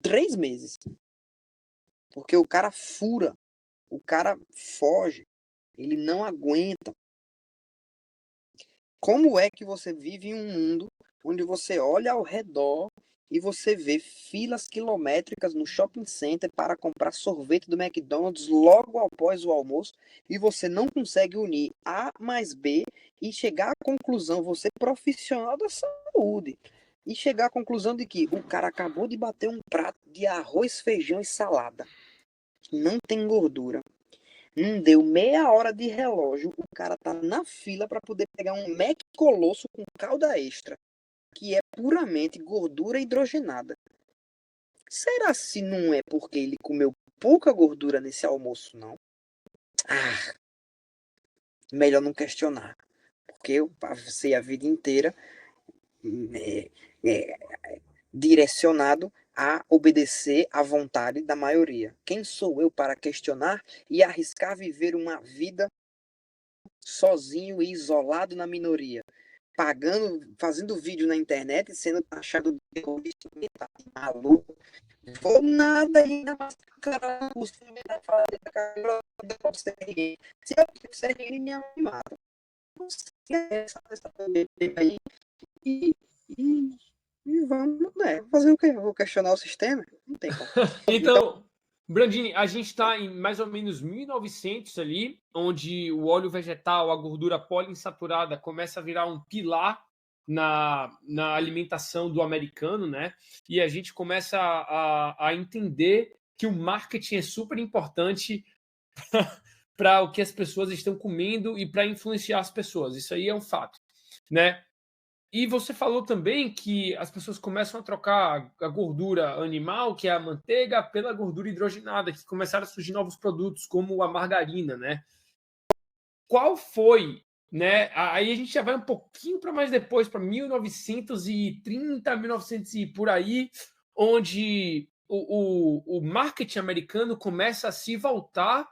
3 meses? Porque o cara fura, o cara foge, ele não aguenta. Como é que você vive em um mundo onde você olha ao redor e você vê filas quilométricas no shopping center para comprar sorvete do McDonald's logo após o almoço e você não consegue unir A mais B e chegar à conclusão, você profissional da saúde, e chegar à conclusão de que o cara acabou de bater um prato de arroz, feijão e salada, não tem gordura. Não deu meia hora de relógio, o cara tá na fila para poder pegar um Mac Colosso com calda extra, que é puramente gordura hidrogenada. Será se não é porque ele comeu pouca gordura nesse almoço, não? Ah, melhor não questionar. Porque eu passei a vida inteira é, é, direcionado a obedecer à vontade da maioria. Quem sou eu para questionar e arriscar viver uma vida sozinho e isolado na minoria, pagando, fazendo vídeo na internet e sendo taxado de terrorista, tá maluco? Vou nada ainda mais caramba, se eu quiser, ele me mata. Não sei essa pandemia aí e, e, e vamos, né? Fazer o quê? Eu vou questionar o sistema? Não tem como. Então, Brandini, a gente está em mais ou menos 1900 ali, onde o óleo vegetal, a gordura poliinsaturada, começa a virar um pilar na alimentação do americano, né? E a gente começa a entender que o marketing é super importante para o que as pessoas estão comendo e para influenciar as pessoas. Isso aí é um fato, né? E você falou também que as pessoas começam a trocar a gordura animal, que é a manteiga, pela gordura hidrogenada, que começaram a surgir novos produtos, como a margarina, né? Qual foi, né? Aí a gente já vai um pouquinho para mais depois, para 1930, 1900 e por aí, onde o marketing americano começa a se voltar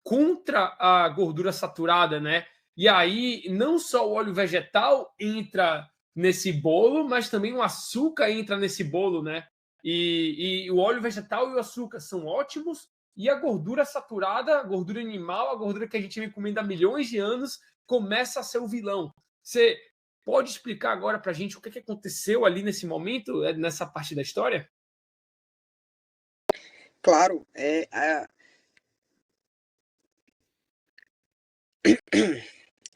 contra a gordura saturada, né? E aí não só o óleo vegetal entra nesse bolo, mas também o açúcar entra nesse bolo, né? E o óleo vegetal e o açúcar são ótimos, e a gordura saturada, a gordura animal, a gordura que a gente vem comendo há milhões de anos, começa a ser o vilão. Você pode explicar agora para a gente o que aconteceu ali nesse momento, nessa parte da história? Claro,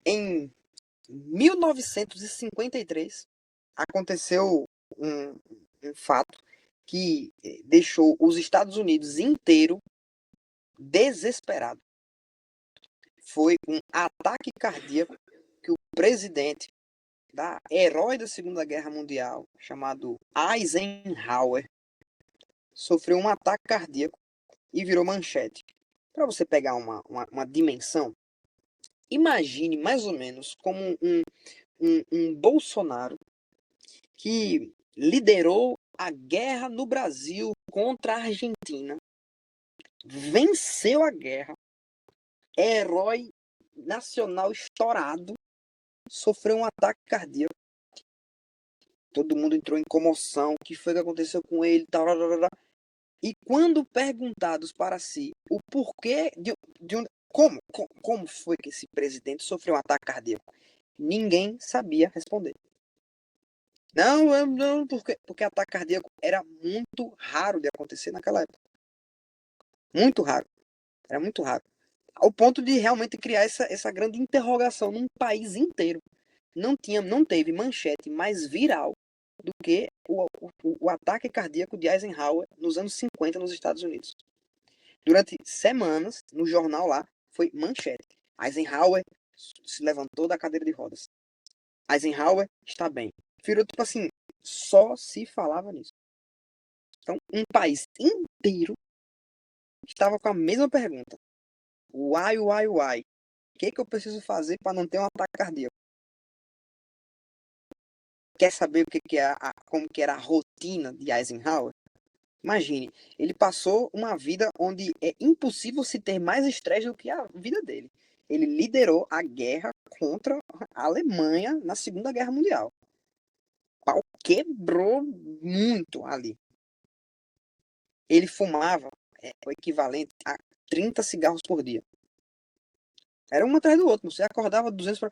em 1953 aconteceu um fato que deixou os Estados Unidos inteiro desesperado. Foi um ataque cardíaco que o presidente da herói da Segunda Guerra Mundial, chamado Eisenhower, sofreu um ataque cardíaco e virou manchete. Para você pegar uma dimensão, imagine mais ou menos como um Bolsonaro que liderou a guerra no Brasil contra a Argentina, venceu a guerra, herói nacional estourado, sofreu um ataque cardíaco. Todo mundo entrou em comoção. O que foi que aconteceu com ele? E quando perguntados para si o porquê como foi que esse presidente sofreu um ataque cardíaco, ninguém sabia responder. Não, porque ataque cardíaco era muito raro de acontecer naquela época. Muito raro. Era muito raro. Ao ponto de realmente criar essa grande interrogação num país inteiro. Não teve manchete mais viral do que o ataque cardíaco de Eisenhower nos anos 50 nos Estados Unidos. Durante semanas, no jornal lá, foi manchete. Eisenhower se levantou da cadeira de rodas. Eisenhower está bem. Virou tipo assim, só se falava nisso. Então, um país inteiro estava com a mesma pergunta. Why? O que eu preciso fazer para não ter um ataque cardíaco? Quer saber o que é como que era a rotina de Eisenhower? Imagine, ele passou uma vida onde é impossível se ter mais estresse do que a vida dele. Ele liderou a guerra contra a Alemanha na Segunda Guerra Mundial. O pau quebrou muito ali. Ele fumava o equivalente a 30 cigarros por dia. Era um atrás do outro. Você acordava 200 para...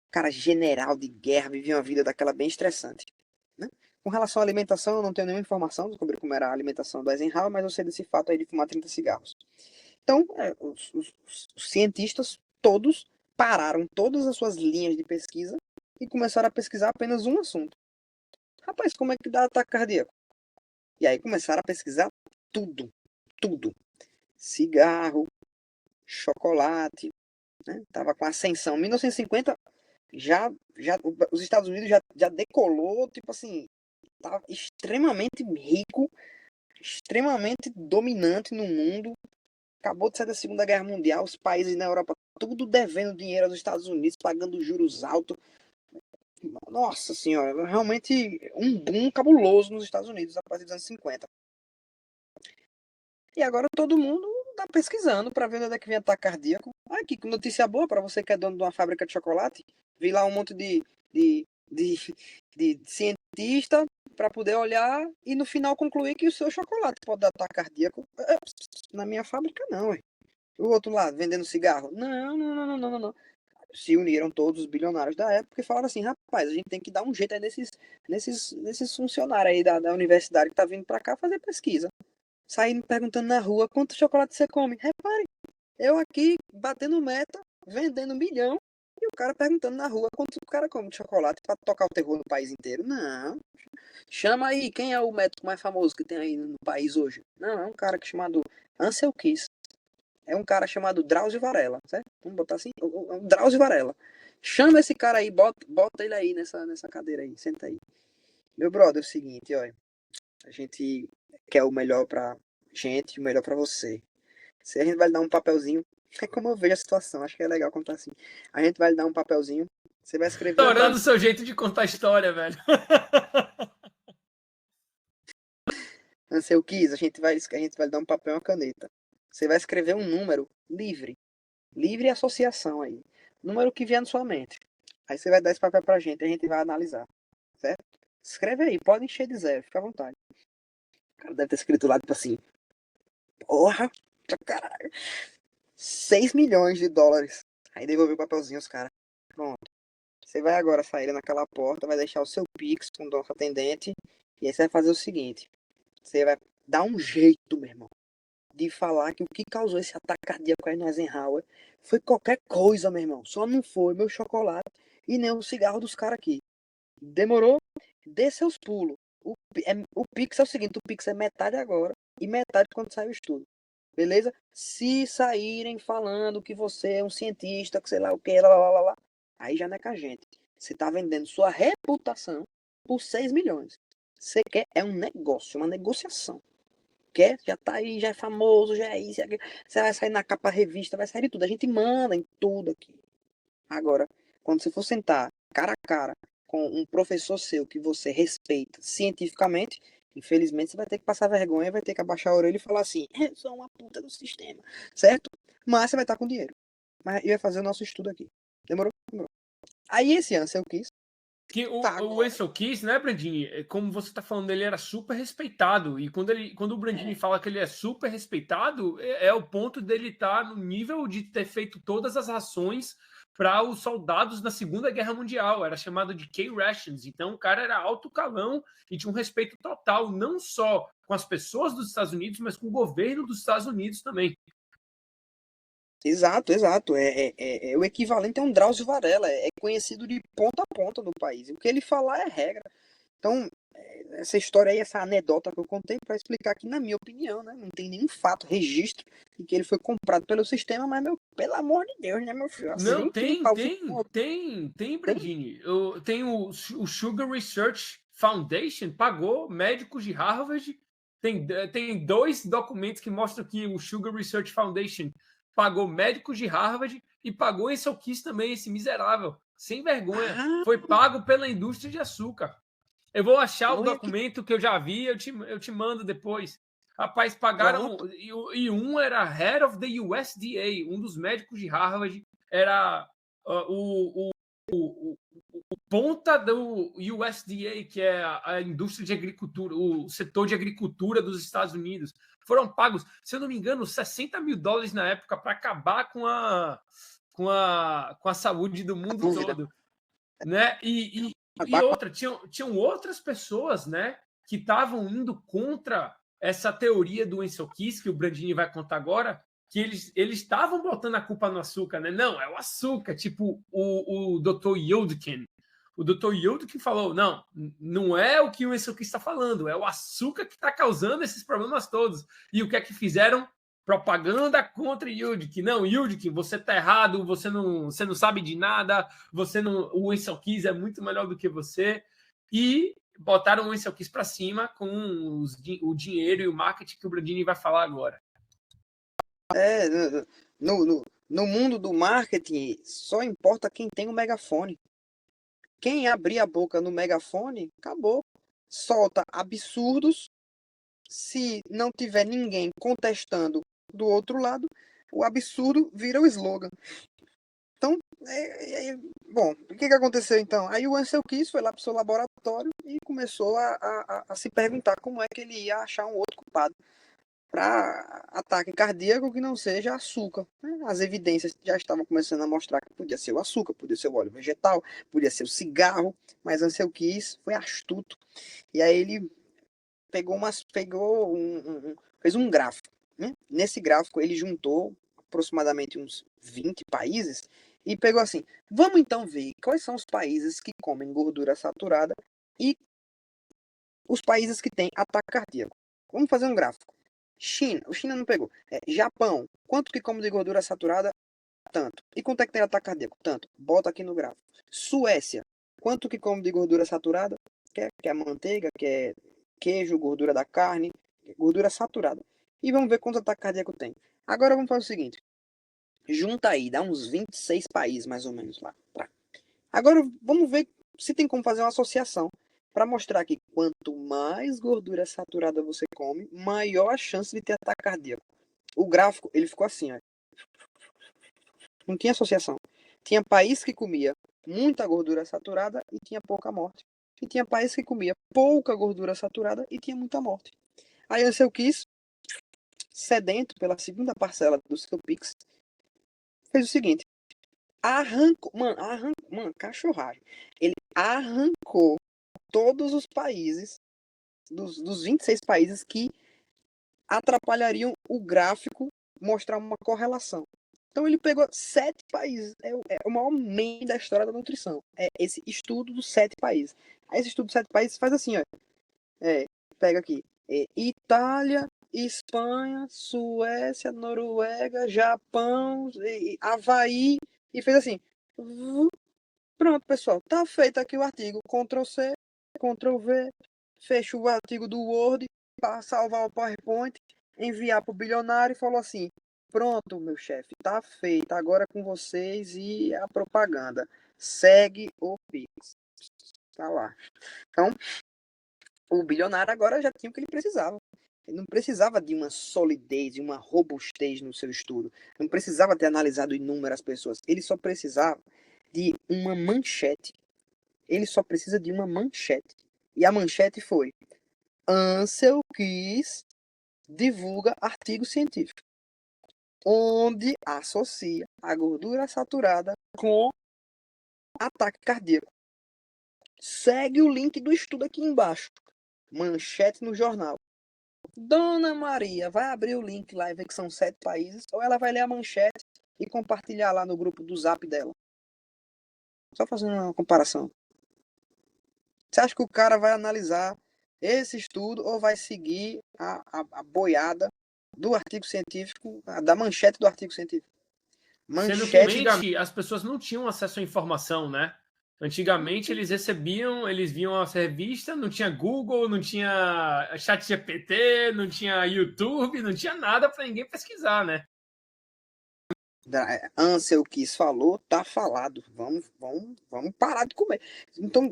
Cara, general de guerra, vivia uma vida daquela bem estressante. Né? Com relação à alimentação, eu não tenho nenhuma informação sobre como era a alimentação do Eisenhower, mas eu sei desse fato aí de fumar 30 cigarros. Então, os cientistas todos pararam todas as suas linhas de pesquisa e começaram a pesquisar apenas um assunto. Rapaz, como é que dá ataque cardíaco? E aí começaram a pesquisar tudo. Cigarro, chocolate, né? Tava com ascensão. Em 1950, os Estados Unidos já decolou, tipo assim, tava extremamente rico, extremamente dominante no mundo. Acabou de sair da Segunda Guerra Mundial, os países na Europa tudo devendo dinheiro aos Estados Unidos, pagando juros altos. Nossa senhora, realmente um boom cabuloso nos Estados Unidos a partir dos anos 50. E agora todo mundo tá pesquisando para ver onde é que vem ataque cardíaco. Ah, que notícia boa para você que é dono de uma fábrica de chocolate. Vi lá um monte de cientista para poder olhar e no final concluir que o seu chocolate pode dar ataque cardíaco. Na minha fábrica não, ué. O outro lado, vendendo cigarro. Não. Se uniram todos os bilionários da época e falaram assim, rapaz, a gente tem que dar um jeito aí nesses funcionários aí da universidade que tá vindo para cá fazer pesquisa. Saindo perguntando na rua quanto chocolate você come. Repare, eu aqui batendo meta, vendendo 1 milhão, e o cara perguntando na rua quanto o cara come de chocolate para tocar o terror no país inteiro. Não. Chama aí, quem é o médico mais famoso que tem aí no país hoje? Não, é um cara chamado Ansel Keys. É um cara chamado Drauzio Varela, certo? Vamos botar assim? Um Drauzio Varela. Chama esse cara aí, bota ele aí nessa cadeira aí, senta aí. Meu brother, é o seguinte, olha. A gente quer o melhor pra gente e o melhor pra você. Se a gente vai lhe dar um papelzinho, é como eu vejo a situação, acho que é legal contar assim. A gente vai lhe dar um papelzinho, você vai escrever... Adorando o seu jeito de contar história, velho. Ansel Keys, a gente vai lhe dar um papel e uma caneta. Você vai escrever um número livre associação aí. Número que vier na sua mente. Aí você vai dar esse papel pra gente, a gente vai analisar, certo? Escreve aí, pode encher de 0, fica à vontade. O cara deve ter escrito lá, tipo assim, porra, caralho, 6 milhões de dólares. Aí devolveu o papelzinho aos caras. Pronto. Você vai agora sair naquela porta, vai deixar o seu Pix com o nosso atendente, e aí você vai fazer o seguinte, você vai dar um jeito, meu irmão, de falar que o que causou esse ataque cardíaco aí no Eisenhower foi qualquer coisa, meu irmão. Só não foi meu chocolate e nem o cigarro dos caras aqui. Demorou? Dê seus pulos. O Pix é o seguinte, o Pix é metade agora e metade quando sair o estudo. Beleza? Se saírem falando que você é um cientista, que sei lá o que, lá, aí já não é com a gente. Você tá vendendo sua reputação por 6 milhões. Você quer é um negócio, uma negociação. Quer? Já tá aí, já é famoso, já é isso, aqui. Você vai sair na capa da revista, vai sair de tudo. A gente manda em tudo aqui. Agora, quando você for sentar cara a cara com um professor seu que você respeita cientificamente, infelizmente você vai ter que passar vergonha, vai ter que abaixar a orelha e falar assim, eu sou uma puta do sistema, certo? Mas você vai estar com dinheiro. E vai fazer o nosso estudo aqui. Demorou? Demorou. Aí esse ano, se eu quis, Que tá o Ansel Keys, né, Brandini? Como você está falando, ele era super respeitado. E quando o Brandini fala que ele é super respeitado, é o ponto dele estar no nível de ter feito todas as ações para os soldados na Segunda Guerra Mundial. Era chamado de K-Rations. Então o cara era alto calão e tinha um respeito total, não só com as pessoas dos Estados Unidos, mas com o governo dos Estados Unidos também. Exato. É o equivalente a um Drauzio Varela. É conhecido de ponta a ponta do país. O que ele falar é regra. Então, essa história aí, essa anedota que eu contei para explicar que, na minha opinião, né, não tem nenhum fato, registro de que ele foi comprado pelo sistema, mas, pelo amor de Deus, né, meu filho? Assim, Não, que ele tem, falsificou. Brandini. Tem o Sugar Research Foundation pagou médicos de Harvard. Tem 2 documentos que mostram que o Sugar Research Foundation pagou médicos de Harvard e pagou Ansel Keys também, esse miserável. Sem vergonha. Foi pago pela indústria de açúcar. Eu vou achar o documento que eu já vi, eu te mando depois. Rapaz, pagaram. E um era Head of the USDA, um dos médicos de Harvard, era o ponta do USDA, que é a indústria de agricultura, o setor de agricultura dos Estados Unidos. Foram pagos, se eu não me engano, $60 mil na época para acabar com a saúde do mundo todo. Né? E outra, tinham outras pessoas, né, que estavam indo contra essa teoria do Ansel Keys, que o Brandini vai contar agora, que eles estavam botando a culpa no açúcar, né? Não, é o açúcar, tipo o Dr. Yudkin. O Dr. Yudkin falou, não é o que o Ansel Keys está falando, é o açúcar que está causando esses problemas todos. E o que é que fizeram? Propaganda contra Yudkin. Não, Yudkin, você tá errado, você não sabe de nada, o Ansel Keys é muito melhor do que você. E botaram o Ansel Keys para cima com o dinheiro e o marketing que o Brandini vai falar agora. No mundo do marketing, só importa quem tem o megafone. Quem abrir a boca no megafone, acabou. Solta absurdos. Se não tiver ninguém contestando do outro lado, o absurdo vira o slogan. Então, bom, o que aconteceu então? Aí o Ansel Keys foi lá para o seu laboratório e começou a se perguntar como é que ele ia achar um outro culpado para ataque cardíaco que não seja açúcar. As evidências já estavam começando a mostrar que podia ser o açúcar, podia ser o óleo vegetal, podia ser o cigarro, mas Ansel Keys foi astuto. E aí ele fez um gráfico. Né? Nesse gráfico ele juntou aproximadamente uns 20 países e pegou assim, vamos então ver quais são os países que comem gordura saturada e os países que têm ataque cardíaco. Vamos fazer um gráfico. O China não pegou. Japão, quanto que come de gordura saturada? Tanto. E quanto é que tem ataque cardíaco? Tanto. Bota aqui no gráfico. Suécia, quanto que come de gordura saturada? Que é manteiga, que é queijo, gordura da carne, gordura saturada. E vamos ver quanto ataque cardíaco tem. Agora vamos fazer o seguinte. Junta aí, dá uns 26 países mais ou menos lá. Agora vamos ver se tem como fazer uma associação para mostrar que quanto mais gordura saturada você come, maior a chance de ter ataque cardíaco. O gráfico, ele ficou assim, ó. Não tinha associação. Tinha país que comia muita gordura saturada e tinha pouca morte. E tinha país que comia pouca gordura saturada e tinha muita morte. Aí Ansel Keys, sedento pela segunda parcela do seu Pix, fez o seguinte. Cachorragem. Ele arrancou todos os países, dos 26 países que atrapalhariam o gráfico mostrar uma correlação. Então ele pegou 7 países, é o maior meme da história da nutrição. É esse estudo dos 7 países. Aí esse estudo dos 7 países faz assim, ó. Pega aqui. Itália, Espanha, Suécia, Noruega, Japão, Havaí, e fez assim. Pronto, pessoal, tá feito aqui o artigo. Ctrl+C, Ctrl+V, fecha o artigo do Word para salvar o PowerPoint, enviar pro bilionário e falou assim: pronto, meu chefe, tá feito. Agora é com vocês e a propaganda. Segue o Pix. Tá lá. Então, o bilionário agora já tinha o que ele precisava. Ele não precisava de uma solidez, de uma robustez no seu estudo. Não precisava ter analisado inúmeras pessoas. Ele só precisava de uma manchete. Ele só precisa de uma manchete. E a manchete foi: Ansel Keys divulga artigo científico onde associa a gordura saturada com ataque cardíaco. Segue o link do estudo aqui embaixo. Manchete no jornal. Dona Maria vai abrir o link lá e ver que são 7 países, ou ela vai ler a manchete e compartilhar lá no grupo do Zap dela. Só fazendo uma comparação. Você acha que o cara vai analisar esse estudo ou vai seguir a boiada do artigo científico, da manchete do artigo científico? Sendo que antigamente as pessoas não tinham acesso à informação, né? Antigamente eles viam a revista, não tinha Google, não tinha ChatGPT, não tinha YouTube, não tinha nada para ninguém pesquisar, né? Ansel Keys falou, tá falado. Vamos parar de comer. Então,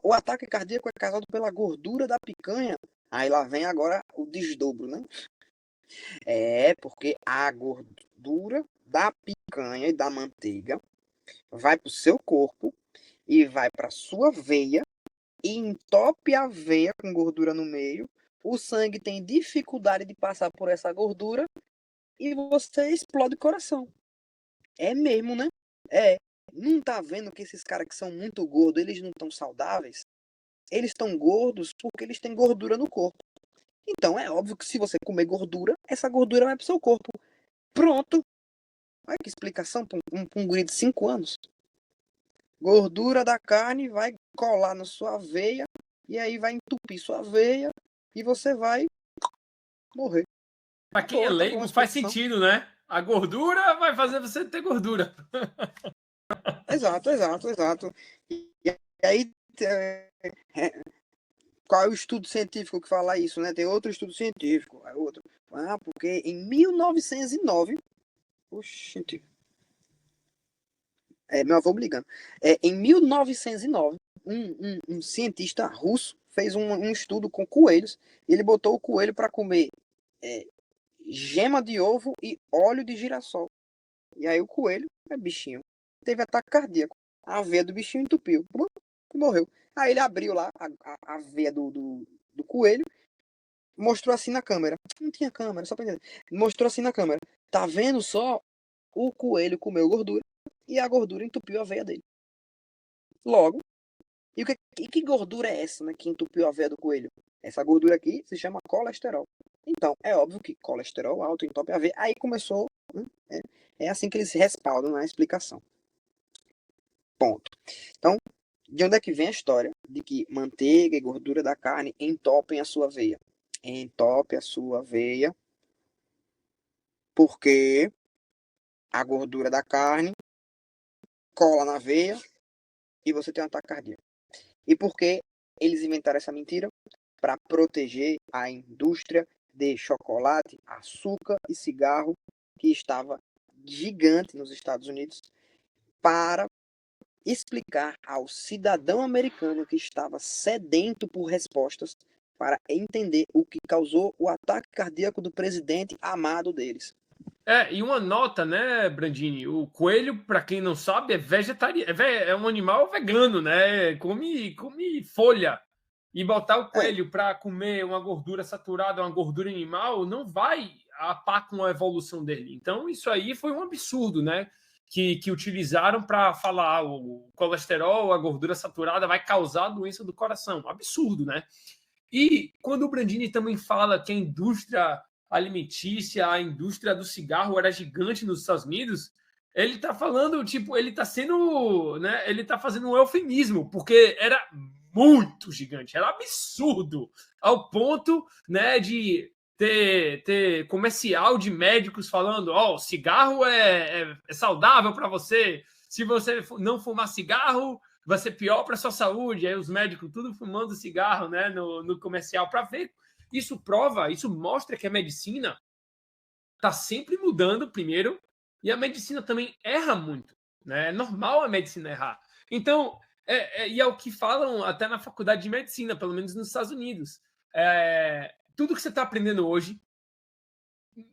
o ataque cardíaco é causado pela gordura da picanha. Aí lá vem agora o desdobro, né? É porque a gordura da picanha e da manteiga vai para o seu corpo e vai para sua veia e entope a veia com gordura no meio. O sangue tem dificuldade de passar por essa gordura e você explode o coração. É mesmo, né? É. Não tá vendo que esses caras que são muito gordos, eles não estão saudáveis? Eles estão gordos porque eles têm gordura no corpo. Então é óbvio que se você comer gordura, essa gordura vai pro seu corpo. Pronto. Olha que explicação para um guri de 5 anos. Gordura da carne vai colar na sua veia e aí vai entupir sua veia e você vai morrer. Para quem é leigo, faz sentido, né? A gordura vai fazer você ter gordura. Exato. E aí, qual é o estudo científico que fala isso, né? Tem outro estudo científico. Outro. Porque em 1909... Oxente. Meu avô me ligando. Em 1909, um cientista russo fez um estudo com coelhos. E ele botou o coelho para comer gema de ovo e óleo de girassol. E aí o coelho, bichinho, teve ataque cardíaco. A veia do bichinho entupiu. E morreu. Aí ele abriu lá a veia do coelho, mostrou assim na câmera. Não tinha câmera, só pra entender. Mostrou assim na câmera. Tá vendo só? O coelho comeu gordura e a gordura entupiu a veia dele. Logo, e que gordura é essa, né, que entupiu a veia do coelho? Essa gordura aqui se chama colesterol. Então, é óbvio que colesterol alto entope a veia. Aí começou, né, é assim que eles se respaldam na explicação. Ponto. Então, de onde é que vem a história de que manteiga e gordura da carne entopem a sua veia? Entope a sua veia porque a gordura da carne cola na veia e você tem um ataque cardíaco. E por que eles inventaram essa mentira? Para proteger a indústria de chocolate, açúcar e cigarro, que estava gigante nos Estados Unidos, para explicar ao cidadão americano que estava sedento por respostas para entender o que causou o ataque cardíaco do presidente amado deles. E uma nota, né, Brandini? O coelho, para quem não sabe, é vegetariano, é um animal vegano, né? Come folha. E botar o coelho para comer uma gordura saturada, uma gordura animal, não vai a par com a evolução dele. Então, isso aí foi um absurdo, né? Que utilizaram para falar o colesterol, a gordura saturada vai causar doença do coração. Absurdo, né? E quando o Brandini também fala que a indústria alimentícia, a indústria do cigarro era gigante nos Estados Unidos, ele está falando, tipo, ele está sendo, né, ele está fazendo um eufemismo, porque era muito gigante, era absurdo, ao ponto, né, de ter comercial de médicos falando, cigarro é saudável para você, se você não fumar cigarro, vai ser pior para sua saúde. Aí os médicos tudo fumando cigarro, né, no comercial para ver. Isso mostra que a medicina está sempre mudando primeiro e a medicina também erra muito, né? É normal a medicina errar. Então, e é o que falam até na faculdade de medicina, pelo menos nos Estados Unidos. Tudo que você está aprendendo hoje,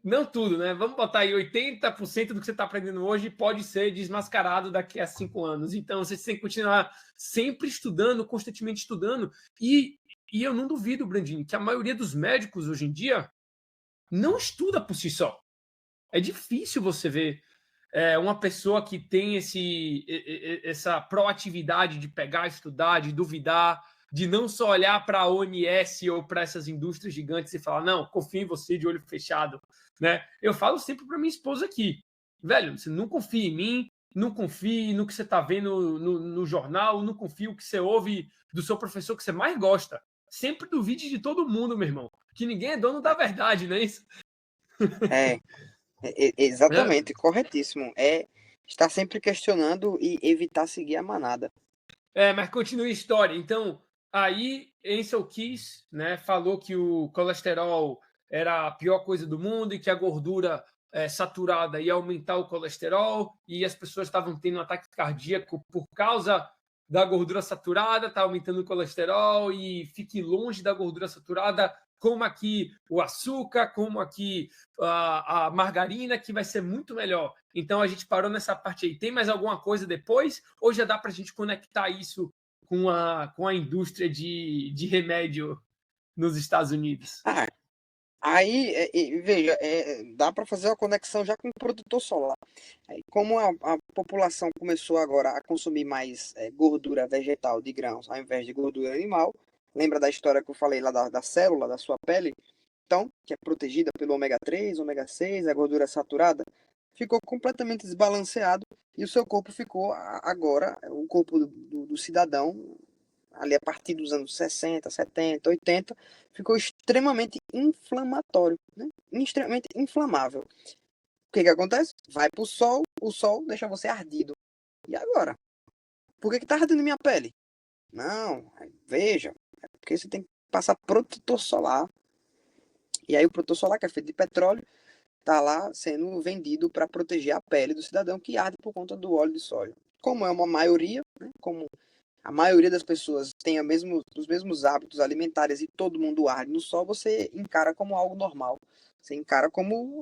não tudo, né? Vamos botar aí 80% do que você está aprendendo hoje pode ser desmascarado daqui a 5 anos. Então, você tem que continuar sempre estudando, constantemente estudando. E eu não duvido, Brandini, que a maioria dos médicos hoje em dia não estuda por si só. É difícil você ver uma pessoa que tem essa proatividade de pegar, estudar, de duvidar, de não só olhar para a OMS ou para essas indústrias gigantes e falar, não, confio em você de olho fechado. Né? Eu falo sempre para minha esposa aqui, velho, você não confia em mim, não confie no que você está vendo no jornal, não confie no que você ouve do seu professor que você mais gosta. Sempre duvide de todo mundo, meu irmão, que ninguém é dono da verdade, não é isso? Exatamente, corretíssimo. Estar sempre questionando e evitar seguir a manada. Mas continue a história. Então, aí Ansel Keys, né, falou que o colesterol era a pior coisa do mundo e que a gordura saturada ia aumentar o colesterol e as pessoas estavam tendo um ataque cardíaco por causa da gordura saturada, está aumentando o colesterol e fique longe da gordura saturada, como aqui o açúcar, como aqui a margarina, que vai ser muito melhor. Então a gente parou nessa parte aí. Tem mais alguma coisa depois? Ou já dá para a gente conectar isso com a indústria de remédio nos Estados Unidos? Ah, aí, veja, dá para fazer uma conexão já com o produtor solar. Aí, como a população começou agora a consumir mais gordura vegetal de grãos ao invés de gordura animal, lembra da história que eu falei lá da célula, da sua pele? Então, que é protegida pelo ômega 3, ômega 6, a gordura saturada, ficou completamente desbalanceado e o seu corpo ficou agora, o corpo do cidadão, ali a partir dos anos 60, 70, 80, ficou extremamente inflamatório, né? Extremamente inflamável. O que acontece? Vai para o sol deixa você ardido. E agora? Por que está ardendo minha pele? Não, veja, é porque você tem que passar protetor solar. E aí o protetor solar, que é feito de petróleo, está lá sendo vendido para proteger a pele do cidadão que arde por conta do óleo de soja. Como é uma maioria, né, como a maioria das pessoas tem os mesmos hábitos alimentares e todo mundo arde no sol, você encara como algo normal. Você encara como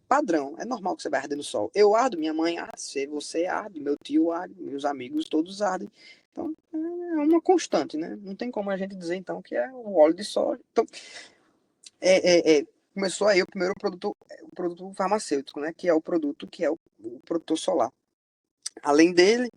padrão. É normal que você vai arder no sol. Eu ardo, minha mãe arde, você arde, meu tio arde, meus amigos todos ardem. Então, é uma constante, né? Não tem como a gente dizer, então, que é o óleo de soja. Então, começou aí o produto farmacêutico, né? Que é o produto que é o produtor solar. Além dele,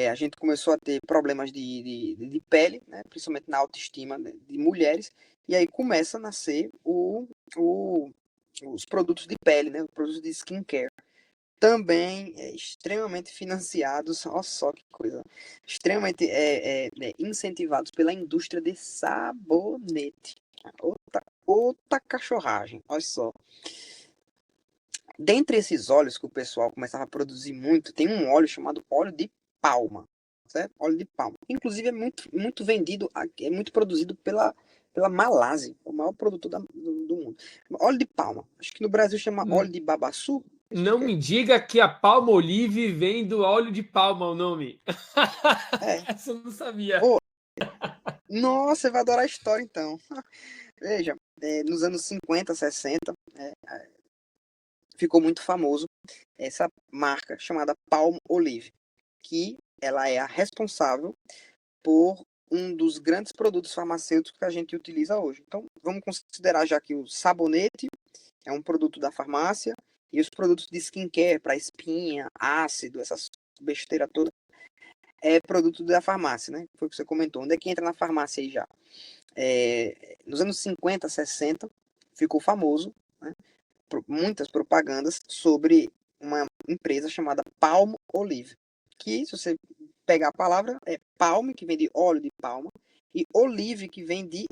a gente começou a ter problemas de pele, né? Principalmente na autoestima de mulheres, e aí começa a nascer os produtos de pele, né? Os produtos de skincare. Também extremamente financiados, olha só que coisa, extremamente incentivados pela indústria de sabonete. Outra cachorragem, olha só. Dentre esses óleos que o pessoal começava a produzir muito, tem um óleo chamado óleo de palma, certo? Óleo de palma. Inclusive é muito vendido, é muito produzido pela Malásia, o maior produtor do mundo. Óleo de palma. Acho que no Brasil chama óleo de babaçu. Não me diga que a Palmolive vem do óleo de palma, o nome. É. Essa eu não sabia. Oh, nossa, você vai adorar a história então. Veja, nos anos 50, 60, ficou muito famoso essa marca chamada Palmolive, que ela é a responsável por um dos grandes produtos farmacêuticos que a gente utiliza hoje. Então, vamos considerar já que o sabonete é um produto da farmácia e os produtos de skincare para espinha, ácido, essas besteira toda, é produto da farmácia, né? Foi o que você comentou. Onde é que entra na farmácia aí já? Nos anos 50, 60, ficou famoso, né? Muitas propagandas sobre uma empresa chamada Palmolive, que se você pegar a palavra, é palme, que vem de óleo de palma, e olive, que vem de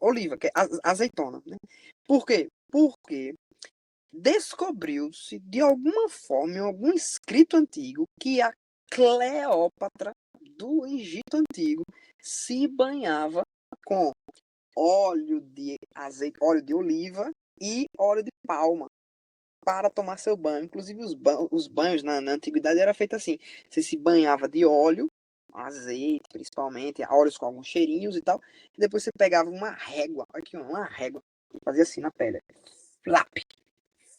oliva, que é azeitona. Né? Por quê? Porque descobriu-se, de alguma forma, em algum escrito antigo, que a Cleópatra do Egito Antigo se banhava com óleo de azeite, óleo de oliva e óleo de palma para tomar seu banho. Inclusive, os banhos na antiguidade era feito assim: você se banhava de óleo, azeite, principalmente, óleos com alguns cheirinhos e tal, e depois você pegava uma régua, aqui uma régua, e fazia assim na pele: flap,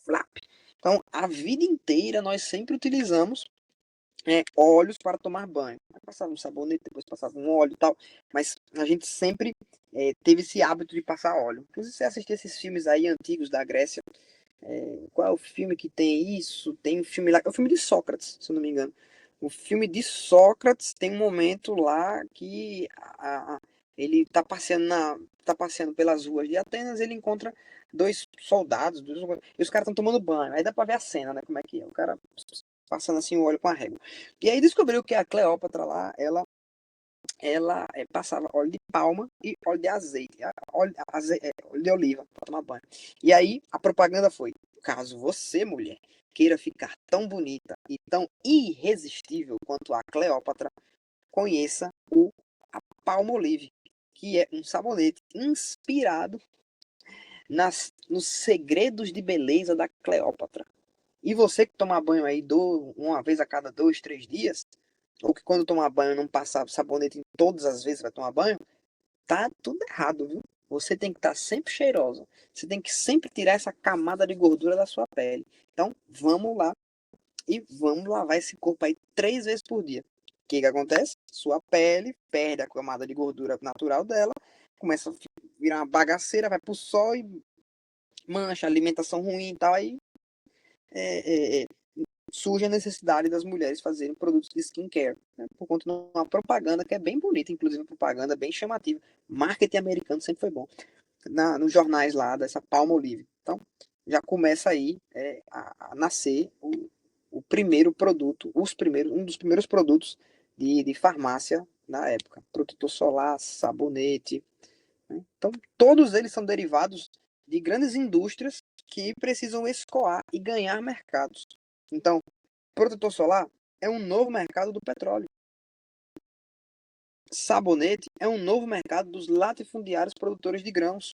flap. Então, a vida inteira nós sempre utilizamos óleos para tomar banho. Aí passava um sabonete, depois passava um óleo e tal, mas a gente sempre teve esse hábito de passar óleo. Inclusive, você assistir esses filmes aí antigos da Grécia, qual é o filme que tem isso? Tem um filme lá, é o filme de Sócrates, se eu não me engano. O filme de Sócrates tem um momento lá que ele tá passeando pelas ruas de Atenas, ele encontra dois soldados, e os caras estão tomando banho. Aí dá pra ver a cena, né? Como é que é? O cara passando assim o óleo com a régua. E aí descobriu que a Cleópatra lá, ela passava óleo de palma e óleo de azeite, óleo de oliva para tomar banho. E aí a propaganda foi: caso você, mulher, queira ficar tão bonita e tão irresistível quanto a Cleópatra, conheça a Palmolive, que é um sabonete inspirado nos segredos de beleza da Cleópatra. E você que toma banho aí uma vez a cada 2, 3 dias, ou que quando tomar banho não passar sabonete em todas as vezes que vai tomar banho, tá tudo errado, viu? Você tem que estar sempre cheirosa. Você tem que sempre tirar essa camada de gordura da sua pele. Então, vamos lá e vamos lavar esse corpo aí 3 vezes por dia. O que acontece? Sua pele perde a camada de gordura natural dela, começa a virar uma bagaceira, vai pro sol e mancha, alimentação ruim e tal, aí surge a necessidade das mulheres fazerem produtos de skincare, né? Por conta de uma propaganda que é bem bonita, inclusive uma propaganda bem chamativa. Marketing americano sempre foi bom. Nos jornais lá dessa Palmolive. Então, já começa aí a nascer o primeiro produto, um dos primeiros produtos de farmácia na época. Protetor solar, sabonete. Né? Então, todos eles são derivados de grandes indústrias que precisam escoar e ganhar mercados. Então, protetor solar é um novo mercado do petróleo. Sabonete é um novo mercado dos latifundiários produtores de grãos.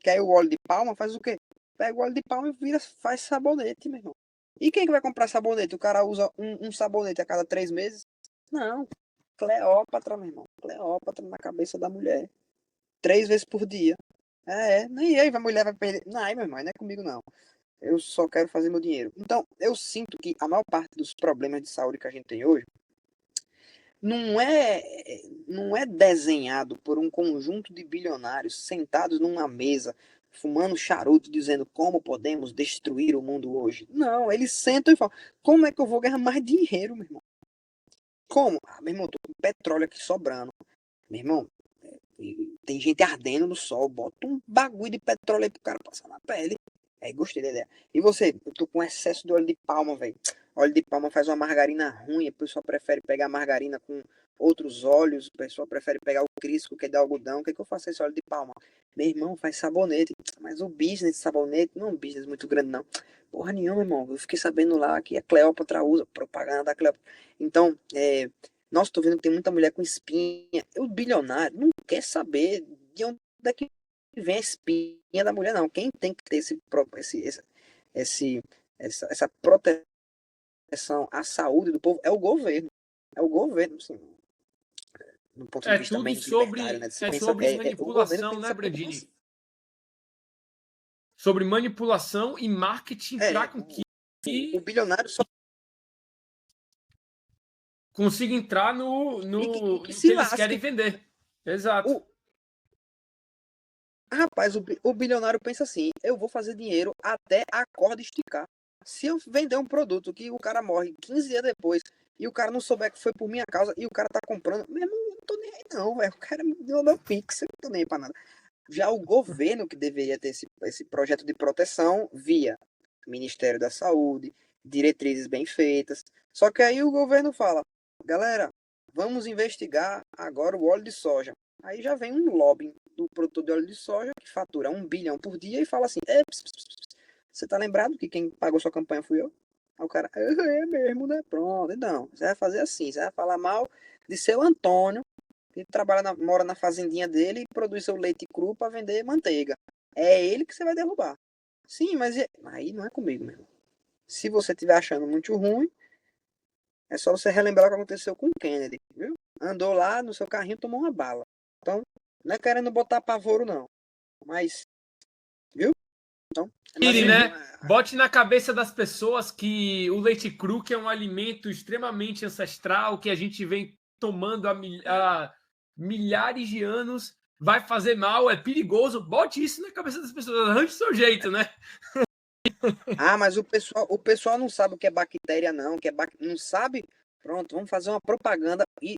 Que aí o óleo de palma faz o quê? Pega o óleo de palma e faz sabonete, meu irmão. E quem que vai comprar sabonete? O cara usa um sabonete a cada 3 meses? Não. Cleópatra, meu irmão. Cleópatra na cabeça da mulher. 3 vezes por dia. E aí a mulher vai perder. Não, meu irmão, não é comigo não. Eu só quero fazer meu dinheiro. Então, eu sinto que a maior parte dos problemas de saúde que a gente tem hoje não é desenhado por um conjunto de bilionários sentados numa mesa, fumando charuto, dizendo como podemos destruir o mundo hoje. Não, eles sentam e falam, como é que eu vou ganhar mais dinheiro, meu irmão? Como? Meu irmão, tô com petróleo aqui sobrando. Meu irmão, tem gente ardendo no sol, bota um bagulho de petróleo aí pro cara passar na pele. Aí, gostei da ideia. E você? Eu tô com excesso de óleo de palma, velho. Óleo de palma faz uma margarina ruim, a pessoa prefere pegar margarina com outros óleos, a pessoa prefere pegar o crisco, que é de algodão. O que é que eu faço esse óleo de palma? Meu irmão, faz sabonete. Mas o business de sabonete não é um business muito grande, não. Porra nenhuma, irmão. Eu fiquei sabendo lá que a Cleópatra usa, propaganda da Cleópatra. Então, nossa, tô vendo que tem muita mulher com espinha. O bilionário não quer saber de onde é que vem a espinha da mulher, não. Quem tem que ter essa proteção à saúde do povo é o governo. É o governo, assim, no ponto de É vista tudo também libertário, né? sobre O governo tem manipulação, que né, se preocupar. Bradini? Sobre manipulação e marketing para com O que bilionário só. consiga entrar E que no que se eles querem lasque. vender. Exato. O, Rapaz, o bilionário pensa assim: eu vou fazer dinheiro até a corda esticar. Se eu vender um produto que o cara morre 15 dias depois e o cara não souber que foi por minha causa e o cara tá comprando, meu irmão, eu não tô nem aí não, velho. O cara me deu meu pix, eu não tô nem aí pra nada. Já o governo que deveria ter esse projeto de proteção via Ministério da Saúde, diretrizes bem feitas. Só que aí o governo fala: galera, vamos investigar agora o óleo de soja. Aí já vem um lobby do produtor de óleo de soja que fatura 1 bilhão por dia e fala assim: você tá lembrado que quem pagou sua campanha fui eu? Aí o cara, é mesmo, né? Pronto, então, você vai fazer assim, você vai falar mal de seu Antônio, que mora na fazendinha dele e produz seu leite cru para vender manteiga. É ele que você vai derrubar. Sim, mas aí não é comigo, meu irmão. Se você estiver achando muito ruim, é só você relembrar o que aconteceu com o Kennedy, viu? Andou lá no seu carrinho, tomou uma bala. Então, não é querendo botar pavoro, não. Mas, viu? Então, mas Tire, né? Bote na cabeça das pessoas que o leite cru, que é um alimento extremamente ancestral, que a gente vem tomando há milhares de anos, vai fazer mal, é perigoso. Bote isso na cabeça das pessoas, arranje o seu jeito, né? mas o pessoal não sabe o que é bactéria, não. Não sabe? Pronto, vamos fazer uma propaganda de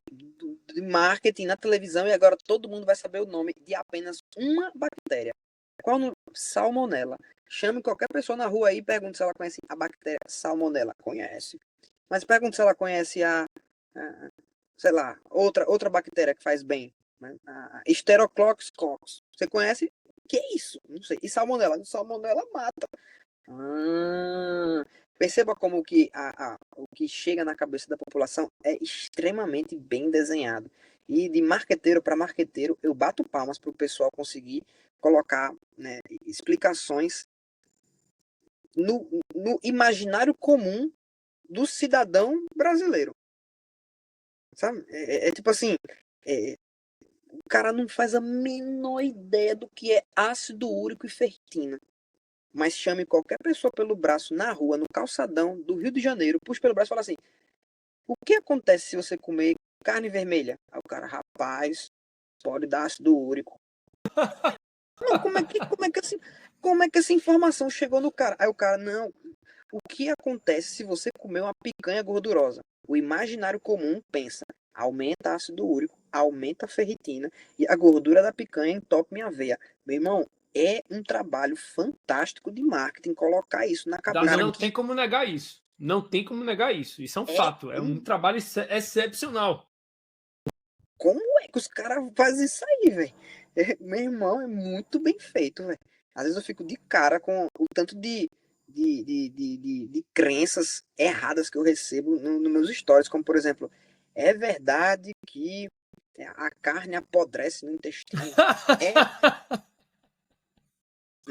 marketing na televisão e agora todo mundo vai saber o nome de apenas uma bactéria. Qual? Salmonela. Chame qualquer pessoa na rua aí e pergunte se ela conhece a bactéria salmonela. Conhece. Mas pergunte se ela conhece sei lá, outra bactéria que faz bem. Né? A Staphylococcus coccus. Você conhece? Que é isso? Não sei. E salmonela? Salmonela mata. Perceba como que o que chega na cabeça da população é extremamente bem desenhado. E de marqueteiro para marqueteiro, eu bato palmas para o pessoal conseguir colocar, né, explicações no imaginário comum do cidadão brasileiro. Sabe? Tipo assim, o cara não faz a menor ideia do que é ácido úrico e ferritina. Mas chame qualquer pessoa pelo braço na rua, no calçadão do Rio de Janeiro, puxe pelo braço e fala assim: o que acontece se você comer carne vermelha? Aí o cara, rapaz, pode dar ácido úrico. Não, como é que essa informação chegou no cara? Aí o cara, não, o que acontece se você comer uma picanha gordurosa? O imaginário comum pensa, aumenta ácido úrico, aumenta a ferritina e a gordura da picanha entope minha veia. Meu irmão, é um trabalho fantástico de marketing colocar isso na cabeça. Não tem como negar isso. Não tem como negar isso. Isso é um fato. É um trabalho excepcional. Como é que os caras fazem isso aí, velho? Meu irmão, é muito bem feito, velho. Às vezes eu fico de cara com o tanto de crenças erradas que eu recebo nos meus stories, como por exemplo, é verdade que a carne apodrece no intestino.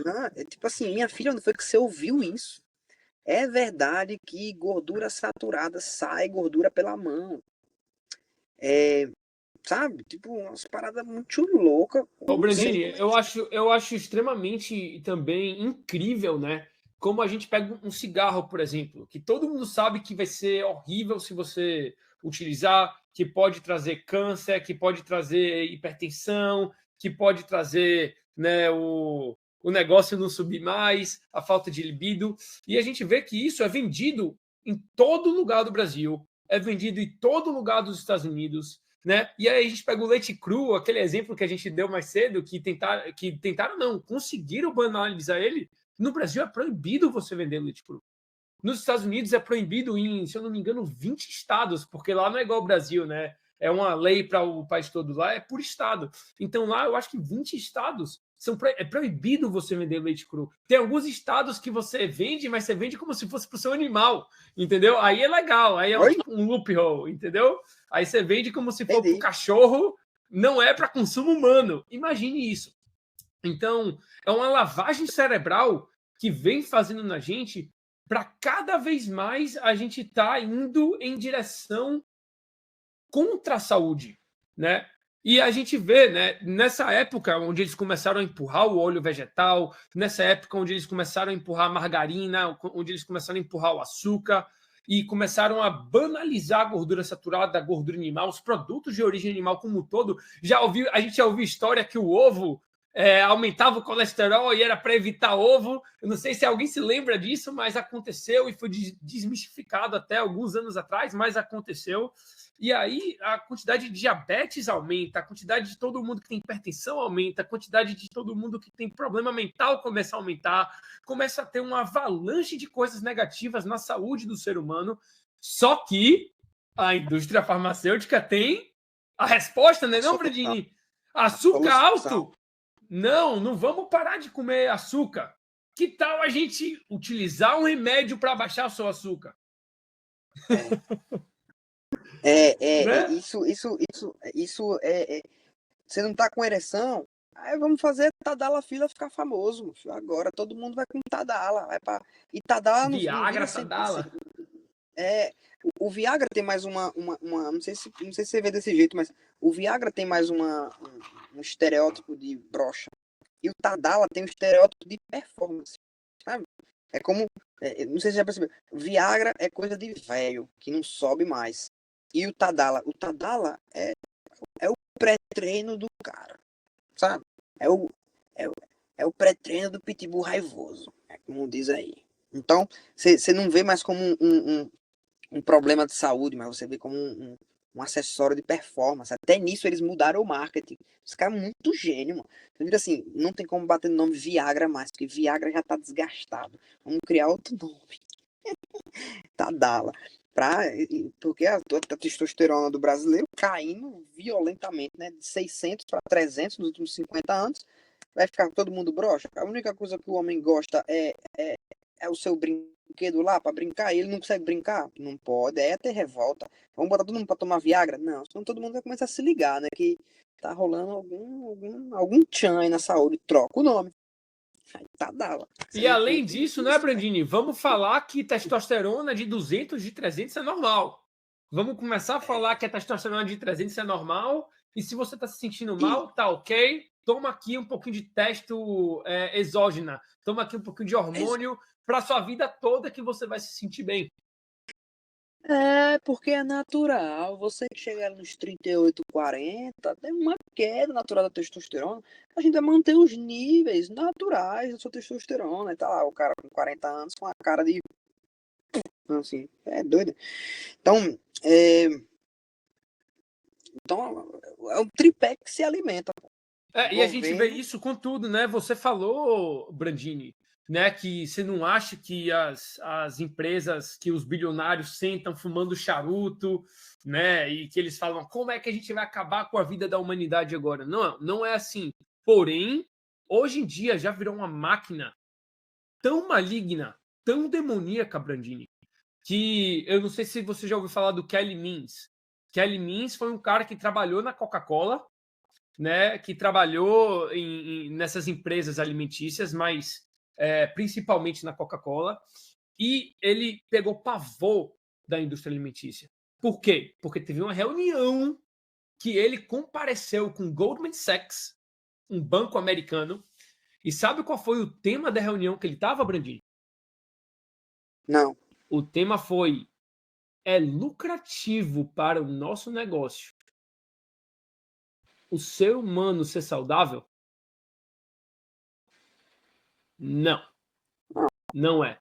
Não, é tipo assim, minha filha, onde foi que você ouviu isso? É verdade que gordura saturada sai gordura pela mão. Sabe? Tipo, umas paradas muito loucas. Ô, Brandini, eu acho extremamente também incrível, né? Como a gente pega um cigarro, por exemplo, que todo mundo sabe que vai ser horrível se você utilizar, que pode trazer câncer, que pode trazer hipertensão, que pode trazer, né, o negócio não subir mais, a falta de libido. E a gente vê que isso é vendido em todo lugar do Brasil, é vendido em todo lugar dos Estados Unidos, né? E aí a gente pega o leite cru, aquele exemplo que a gente deu mais cedo, que tentaram não, conseguiram banalizar ele. No Brasil é proibido você vender leite cru. Nos Estados Unidos é proibido em, se eu não me engano, 20 estados, porque lá não é igual ao Brasil, né? É uma lei para o país todo, lá é por estado. Então lá eu acho que 20 estados é proibido você vender leite cru. Tem alguns estados que você vende, mas você vende como se fosse para o seu animal, entendeu? Aí é legal, aí é um loophole, entendeu? Aí você vende como se for para o cachorro, não é para consumo humano. Imagine isso. Então, é uma lavagem cerebral que vem fazendo na gente para cada vez mais a gente tá indo em direção contra a saúde, né? E a gente vê, né, nessa época onde eles começaram a empurrar o óleo vegetal, nessa época onde eles começaram a empurrar a margarina, onde eles começaram a empurrar o açúcar e começaram a banalizar a gordura saturada, a gordura animal, os produtos de origem animal como um todo. A gente já ouviu história que o ovo aumentava o colesterol e era para evitar ovo. Eu não sei se alguém se lembra disso, mas aconteceu e foi desmistificado até alguns anos atrás, mas aconteceu. E aí a quantidade de diabetes aumenta, a quantidade de todo mundo que tem hipertensão aumenta, a quantidade de todo mundo que tem problema mental começa a aumentar, começa a ter uma avalanche de coisas negativas na saúde do ser humano. Só que a indústria farmacêutica tem a resposta, né, não, Bradini? Açúcar alto? Não vamos parar de comer açúcar. Que tal a gente utilizar um remédio para baixar o seu açúcar? Né? Isso é. Você não tá com ereção? Aí vamos fazer Tadalafila ficar famoso. Agora todo mundo vai com Tadala. Vai pra... E Tadala não Viagra, vira Tadala. O Viagra tem mais uma não sei se você vê desse jeito, mas o Viagra tem mais um estereótipo de brocha. E o Tadala tem um estereótipo de performance, sabe? É como, não sei se você já percebeu, Viagra é coisa de velho, que não sobe mais. E o Tadala é o pré-treino do cara, sabe? É o, é o, é o pré-treino do pitbull raivoso, como diz aí. Então, você não vê mais como um problema de saúde, mas você vê como um acessório de performance. Até nisso eles mudaram o marketing. Os caras muito gênio, mano. Então, assim, não tem como bater no nome Viagra mais, porque Viagra já tá desgastado. Vamos criar outro nome. Tadala. Porque a testosterona do brasileiro caindo violentamente, né? De 600 para 300 nos últimos 50 anos. Vai ficar todo mundo broxa. A única coisa que o homem gosta é é o seu brinquedo lá para brincar e ele não consegue brincar? Não pode, é ter revolta. Vamos botar todo mundo para tomar Viagra? Não, senão todo mundo vai começar a se ligar, né? Que tá rolando algum tchan aí na saúde. Troca o nome. Aí tá dala. E além disso, né, Brandini, vamos falar que testosterona de 200, de 300 é normal. Vamos começar a falar que a testosterona de 300 é normal. E se você está se sentindo mal, tá ok. Toma aqui um pouquinho de testo exógena. Toma aqui um pouquinho de hormônio para sua vida toda que você vai se sentir bem. É, porque é natural. Você que chega nos 38, 40, tem uma queda natural da testosterona. A gente vai manter os níveis naturais da sua testosterona. E tá lá, o cara com 40 anos com a cara de. Assim, é doido. Então, é um tripé que se alimenta. E a gente vê isso com tudo, né? Você falou, Brandini, né, que você não acha que as empresas, que os bilionários sentam fumando charuto, né, e que eles falam como é que a gente vai acabar com a vida da humanidade agora. Não, não é assim. Porém, hoje em dia já virou uma máquina tão maligna, tão demoníaca, Brandini, que eu não sei se você já ouviu falar do Kelly Means. Kelly Means foi um cara que trabalhou na Coca-Cola, né, que trabalhou nessas empresas alimentícias, mas principalmente na Coca-Cola, e ele pegou pavor da indústria alimentícia. Por quê? Porque teve uma reunião que ele compareceu com Goldman Sachs, um banco americano, e sabe qual foi o tema da reunião que ele estava, Brandinho? Não. O tema foi: é lucrativo para o nosso negócio o ser humano ser saudável? Não, não é.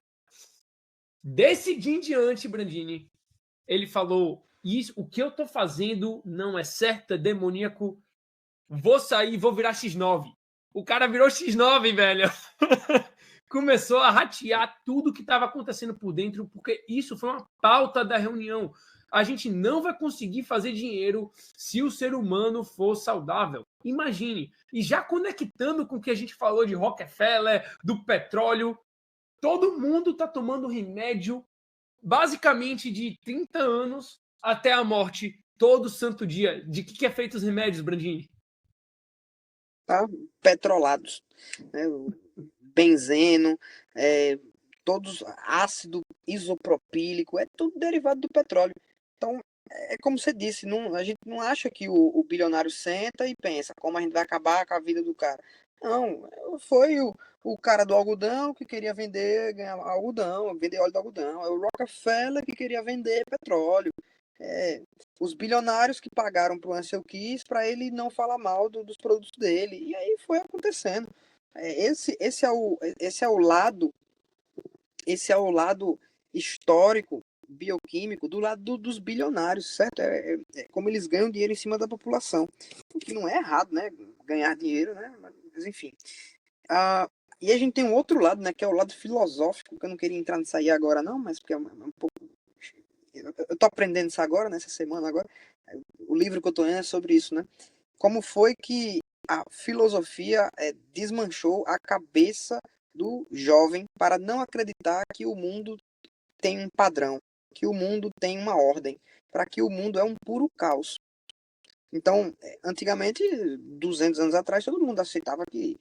Desse dia em diante, Brandini, ele falou: isso, o que eu tô fazendo não é certo, é demoníaco. Vou sair, vou virar X9. O cara virou X9, velho. Começou a ratear tudo que estava acontecendo por dentro, porque isso foi uma pauta da reunião. A gente não vai conseguir fazer dinheiro se o ser humano for saudável. Imagine. E já conectando com o que a gente falou de Rockefeller, do petróleo, todo mundo está tomando remédio basicamente de 30 anos até a morte, todo santo dia. De que é feito os remédios, Brandini? Tá? Petrolados. Né? O benzeno, todos ácido isopropílico, é tudo derivado do petróleo. Então, é como você disse, não, a gente não acha que o bilionário senta e pensa como a gente vai acabar com a vida do cara. Não, foi o cara do algodão que queria vender, ganhar algodão, vender óleo de algodão. É o Rockefeller que queria vender petróleo. É, os bilionários que pagaram para o Ansel Keys para ele não falar mal dos produtos dele. E aí foi acontecendo. Esse é o lado histórico, bioquímico, do lado dos bilionários, certo? É como eles ganham dinheiro em cima da população. O que não é errado, né? Ganhar dinheiro, né? Mas enfim. E a gente tem um outro lado, né? Que é o lado filosófico, que eu não queria entrar nisso aí agora, não, mas porque é um pouco. Eu tô aprendendo isso agora, nessa semana agora. O livro que eu tô lendo é sobre isso, né? Como foi que a filosofia desmanchou a cabeça do jovem para não acreditar que o mundo tem um padrão, que o mundo tem uma ordem, para que o mundo é um puro caos. Então, antigamente, 200 anos atrás, todo mundo aceitava que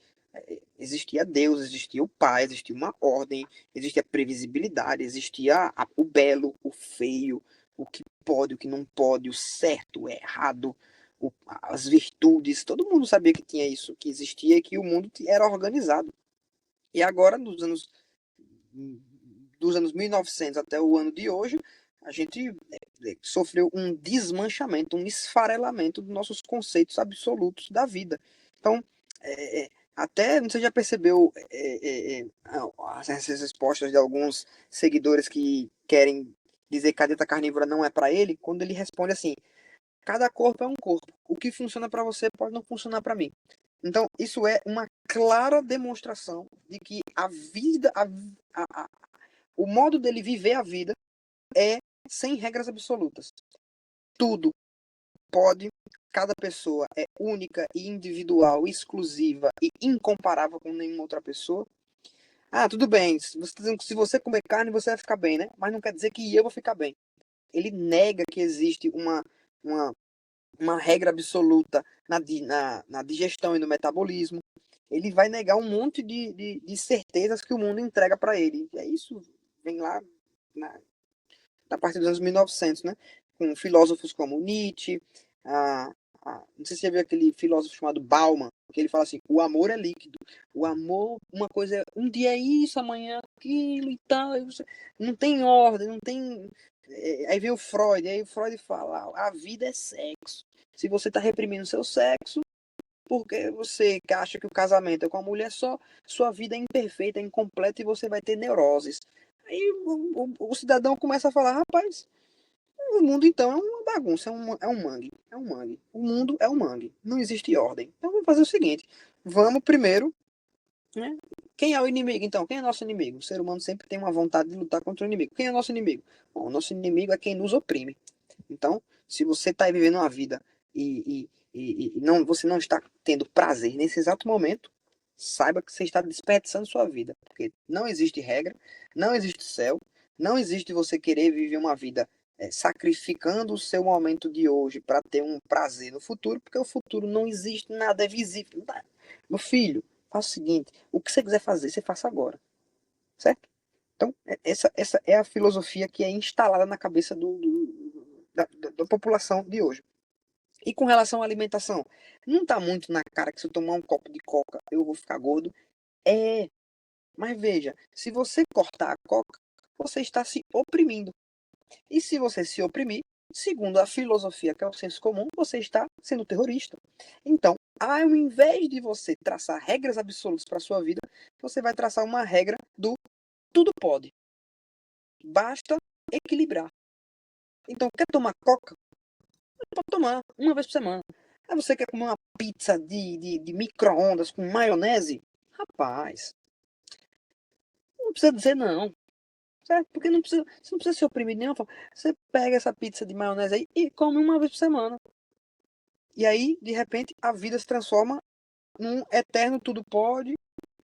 existia Deus, existia o Pai, existia uma ordem, existia previsibilidade, existia o belo, o feio, o que pode, o que não pode, o certo, o errado, as virtudes. Todo mundo sabia que tinha isso, que existia e que o mundo era organizado. E agora, dos anos 1900 até o ano de hoje, a gente sofreu um desmanchamento, um esfarelamento dos nossos conceitos absolutos da vida. Então, até, não sei se já percebeu essas respostas de alguns seguidores que querem dizer que a dieta carnívora não é para ele, quando ele responde assim: cada corpo é um corpo. O que funciona para você pode não funcionar para mim. Então, isso é uma clara demonstração de que a vida, o modo dele viver a vida é sem regras absolutas. Tudo pode, cada pessoa é única e individual, exclusiva e incomparável com nenhuma outra pessoa. Ah, tudo bem, se você comer carne, você vai ficar bem, né? Mas não quer dizer que eu vou ficar bem. Ele nega que existe uma, uma regra absoluta na digestão e no metabolismo. Ele vai negar um monte de certezas que o mundo entrega para ele. E é isso, vem lá na, na partir dos anos 1900, né? Com filósofos como Nietzsche, não sei se você já viu aquele filósofo chamado Bauman, que ele fala assim, o amor é líquido. O amor, uma coisa, um dia é isso, amanhã é aquilo e tal. Não tem ordem, não tem... Aí vem o Freud, aí o Freud fala, a vida é sexo. Se você está reprimindo o seu sexo, porque você acha que o casamento é com a mulher só, sua vida é imperfeita, é incompleta e você vai ter neuroses. Aí o cidadão começa a falar, rapaz, o mundo então é uma bagunça, é um mangue, é um mangue. O mundo é um mangue, não existe ordem. Então vamos fazer o seguinte, vamos primeiro, né? Quem é o inimigo então? Quem é nosso inimigo? O ser humano sempre tem uma vontade de lutar contra o inimigo. Quem é nosso inimigo? Bom, o nosso inimigo é quem nos oprime. Então, se você está vivendo uma vida e não, você não está tendo prazer nesse exato momento, saiba que você está desperdiçando sua vida. Porque não existe regra, não existe céu, não existe você querer viver uma vida sacrificando o seu momento de hoje para ter um prazer no futuro, porque o futuro não existe, nada é visível. Meu filho, faça o seguinte, o que você quiser fazer, você faça agora, certo? Então, essa é a filosofia que é instalada na cabeça da população de hoje. E com relação à alimentação, não está muito na cara que se eu tomar um copo de coca eu vou ficar gordo? É, mas veja, se você cortar a coca, você está se oprimindo. E se você se oprimir, segundo a filosofia, que é o senso comum, você está sendo terrorista. Então, ao invés de você traçar regras absolutas para a sua vida, você vai traçar uma regra do tudo pode. Basta equilibrar. Então, quer tomar coca? Pode tomar uma vez por semana. Aí você quer comer uma pizza de micro-ondas com maionese? Rapaz, não precisa dizer não. Certo? Porque não precisa, você não precisa se oprimir de nenhuma forma. Você pega essa pizza de maionese aí e come uma vez por semana. E aí, de repente, a vida se transforma num eterno tudo pode,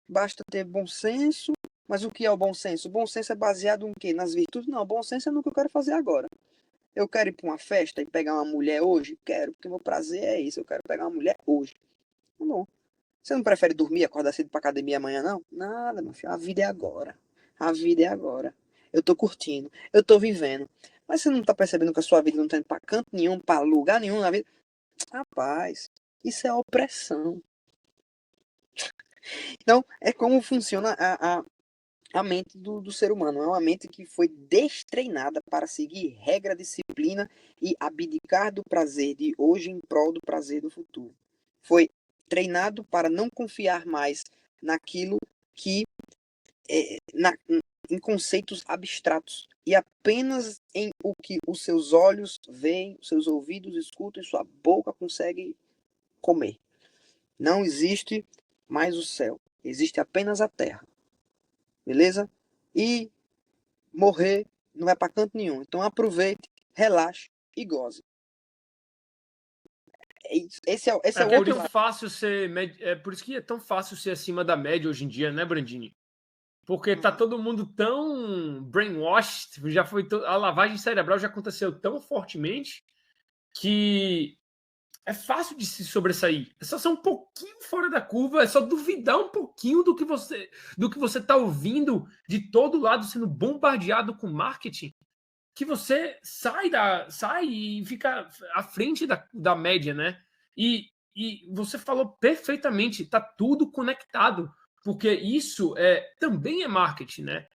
basta ter bom senso. Mas o que é o bom senso? O bom senso é baseado em quê? Nas virtudes? Não, o bom senso é no que eu quero fazer agora. Eu quero ir para uma festa e pegar uma mulher hoje? Quero, porque meu prazer é isso. Eu quero pegar uma mulher hoje. Tá bom. Você não prefere dormir, acordar cedo pra academia amanhã, não? Nada, meu filho. A vida é agora. A vida é agora. Eu tô curtindo. Eu tô vivendo. Mas você não tá percebendo que a sua vida não tá indo pra canto nenhum, pra lugar nenhum na vida? Rapaz, isso é opressão. Então, é como funciona a mente do ser humano. É uma mente que foi destreinada para seguir regra, disciplina e abdicar do prazer de hoje em prol do prazer do futuro. Foi treinado para não confiar mais naquilo que em conceitos abstratos e apenas em o que os seus olhos veem, seus ouvidos escutam e sua boca consegue comer. Não existe mais o céu, existe apenas a terra. Beleza? E morrer não vai para canto nenhum. Então aproveite, relaxe e goze. Esse é o outro tão fácil ser. É por isso que é tão fácil ser acima da média hoje em dia, né, Brandini? Porque tá todo mundo tão brainwashed, já foi a lavagem cerebral já aconteceu tão fortemente que é fácil de se sobressair. É só ser um pouquinho fora da curva, é só duvidar um pouquinho do que você tá ouvindo de todo lado sendo bombardeado com marketing, que você sai e fica à frente da média, né? E você falou perfeitamente, tá tudo conectado, porque isso também é marketing, né?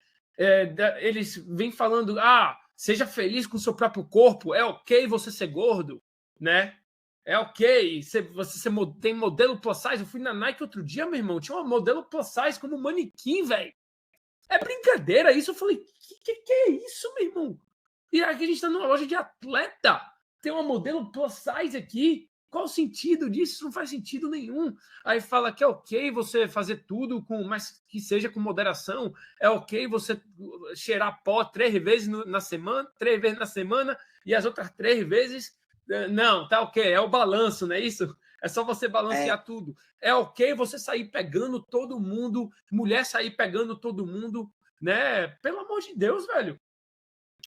Eles vêm falando, seja feliz com o seu próprio corpo, é ok você ser gordo, né? É ok, você tem modelo plus size. Eu fui na Nike outro dia, meu irmão, tinha uma modelo plus size como manequim, velho. É brincadeira isso. Eu falei, que é isso, meu irmão? E aqui a gente tá numa loja de atleta. Tem uma modelo plus size aqui. Qual o sentido disso? Isso não faz sentido nenhum. Aí fala que é ok você fazer tudo, mas que seja com moderação. É ok você cheirar pó 3 vezes na semana, 3 vezes na semana, e as outras 3 vezes. Não, tá ok. É o balanço, não é isso? É só você balancear tudo. É ok você sair pegando todo mundo, mulher sair pegando todo mundo, né? Pelo amor de Deus, velho.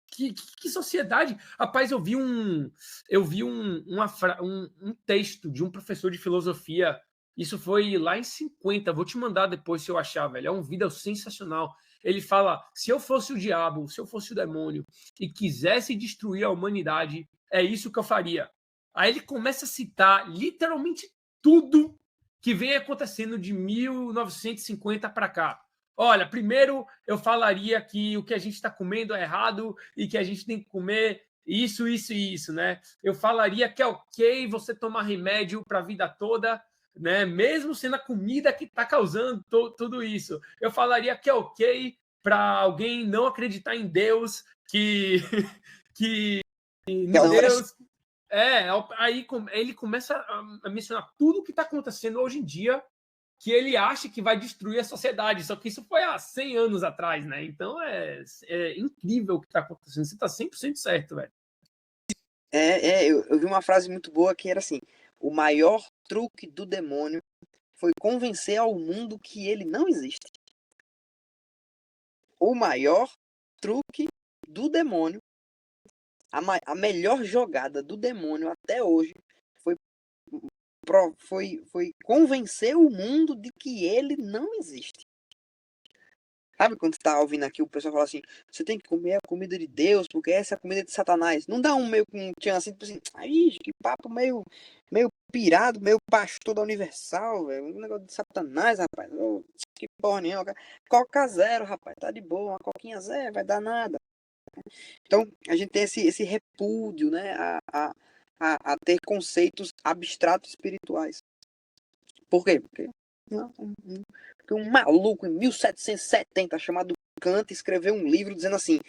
Que sociedade. Rapaz, eu vi um texto de um professor de filosofia. Isso foi lá em 50. Vou te mandar depois se eu achar, velho. É um vídeo sensacional. Ele fala: se eu fosse o diabo, se eu fosse o demônio e quisesse destruir a humanidade, é isso que eu faria. Aí ele começa a citar literalmente tudo que vem acontecendo de 1950 para cá. Olha, primeiro eu falaria que o que a gente está comendo é errado e que a gente tem que comer isso, isso e isso, né? Eu falaria que é ok você tomar remédio para a vida toda, né? Mesmo sendo a comida que está causando tudo isso. Eu falaria que é ok para alguém não acreditar em Deus, que Não, Deus. Aí ele começa a mencionar tudo o que está acontecendo hoje em dia que ele acha que vai destruir a sociedade. Só que isso foi há 100 anos atrás, né? Então é incrível o que está acontecendo. Você está 100% certo, velho. eu vi uma frase muito boa que era assim: o maior truque do demônio foi convencer ao mundo que ele não existe. O maior truque do demônio, a melhor jogada do demônio até hoje foi, foi convencer o mundo de que ele não existe. Sabe quando você tá ouvindo aqui o pessoal fala assim: você tem que comer a comida de Deus, porque essa é a comida de Satanás. Não dá um meio com um tchan assim, tipo assim, ai, que papo meio pirado, meio pastor da Universal, velho. Um negócio de Satanás, rapaz. Oh, que porra nenhuma. Coca zero, rapaz, tá de boa. Uma coquinha zero, vai dar nada. Então, a gente tem esse repúdio, né, a ter conceitos abstratos espirituais. Por quê? Porque um maluco em 1770 chamado Kant escreveu um livro dizendo assim: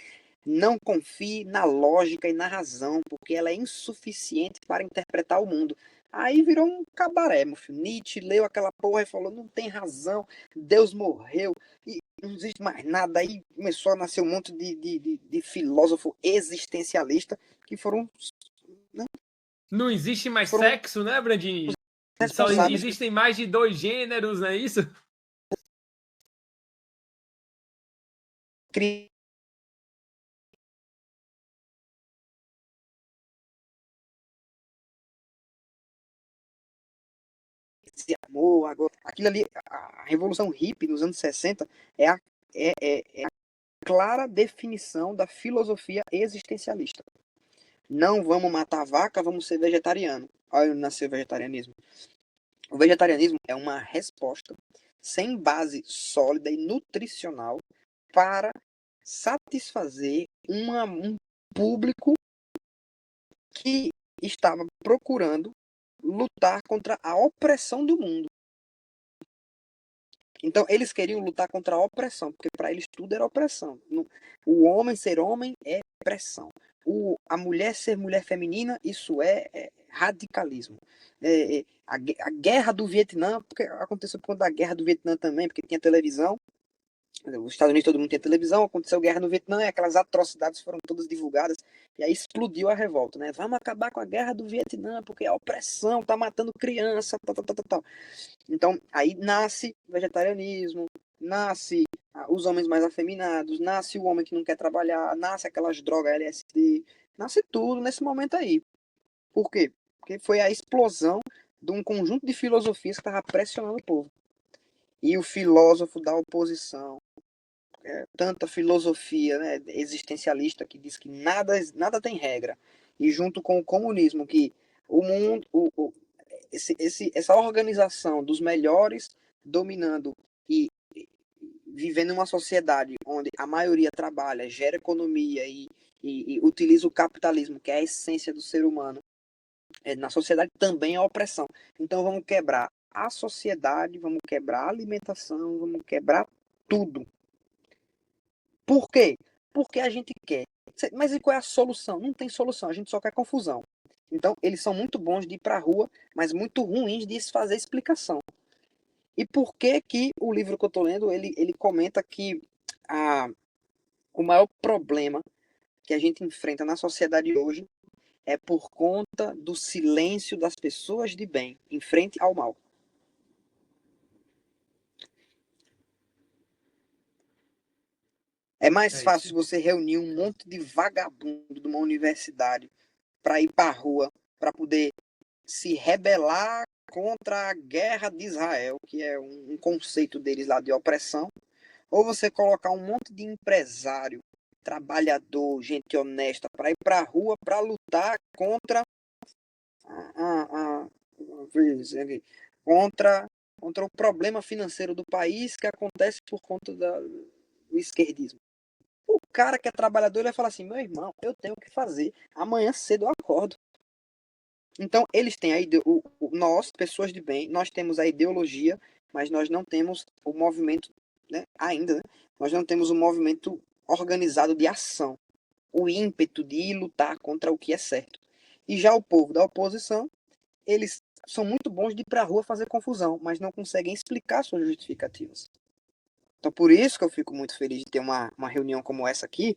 não confie na lógica e na razão, porque ela é insuficiente para interpretar o mundo. Aí virou um cabaré, meu filho. Nietzsche leu aquela porra e falou: não tem razão, Deus morreu, e não existe mais nada. Aí começou a nascer um monte de filósofo existencialista que foram, né, Não existe mais foram sexo, né, Brandini? Só responsáveis por existem mais de 2 gêneros, não é isso? criar esse amor. Agora, aquilo ali, a Revolução Hippie nos anos 60 é a clara definição da filosofia existencialista. Não vamos matar a vaca, vamos ser vegetariano. Olha onde nasceu o vegetarianismo. O vegetarianismo é uma resposta sem base sólida e nutricional para satisfazer um público que estava procurando lutar contra a opressão do mundo. Então, eles queriam lutar contra a opressão, porque para eles tudo era opressão. O homem ser homem é opressão. A mulher ser mulher feminina, isso é radicalismo. A guerra do Vietnã, porque aconteceu por conta da guerra do Vietnã também, porque tinha televisão. Os Estados Unidos, todo mundo tinha televisão, aconteceu guerra no Vietnã, e aquelas atrocidades foram todas divulgadas, e aí explodiu a revolta, né? Vamos acabar com a guerra do Vietnã, porque a opressão tá matando criança, tal. Então, aí nasce o vegetarianismo, nasce os homens mais afeminados, nasce o homem que não quer trabalhar, nasce aquelas drogas LSD, nasce tudo nesse momento aí. Por quê? Porque foi a explosão de um conjunto de filosofias que estava pressionando o povo. E o filósofo da oposição, tanta filosofia, né, existencialista que diz que nada tem regra, e junto com o comunismo, que o mundo, essa organização dos melhores dominando e vivendo em uma sociedade onde a maioria trabalha, gera economia e utiliza o capitalismo, que é a essência do ser humano, na sociedade também é opressão. Então vamos quebrar a sociedade, vamos quebrar a alimentação, vamos quebrar tudo. Por quê? Porque a gente quer. Mas e qual é a solução? Não tem solução, a gente só quer confusão. Então, eles são muito bons de ir para a rua, mas muito ruins de fazer explicação. E por que que o livro que eu estou lendo, ele comenta que o maior problema que a gente enfrenta na sociedade hoje é por conta do silêncio das pessoas de bem em frente ao mal. É mais fácil você reunir um monte de vagabundo de uma universidade para ir para a rua, para poder se rebelar contra a guerra de Israel, que é um conceito deles lá de opressão, ou você colocar um monte de empresário, trabalhador, gente honesta, para ir para a rua para lutar contra contra o problema financeiro do país que acontece por conta do esquerdismo. O cara que é trabalhador, ele vai falar assim, meu irmão, eu tenho o que fazer, amanhã cedo eu acordo. Então, eles têm nós, pessoas de bem, nós temos a ideologia, mas nós não temos o movimento, né, ainda, né? Nós não temos o movimento organizado de ação, o ímpeto de ir lutar contra o que é certo. E já o povo da oposição, eles são muito bons de ir para a rua fazer confusão, mas não conseguem explicar suas justificativas. Então, por isso que eu fico muito feliz de ter uma reunião como essa aqui,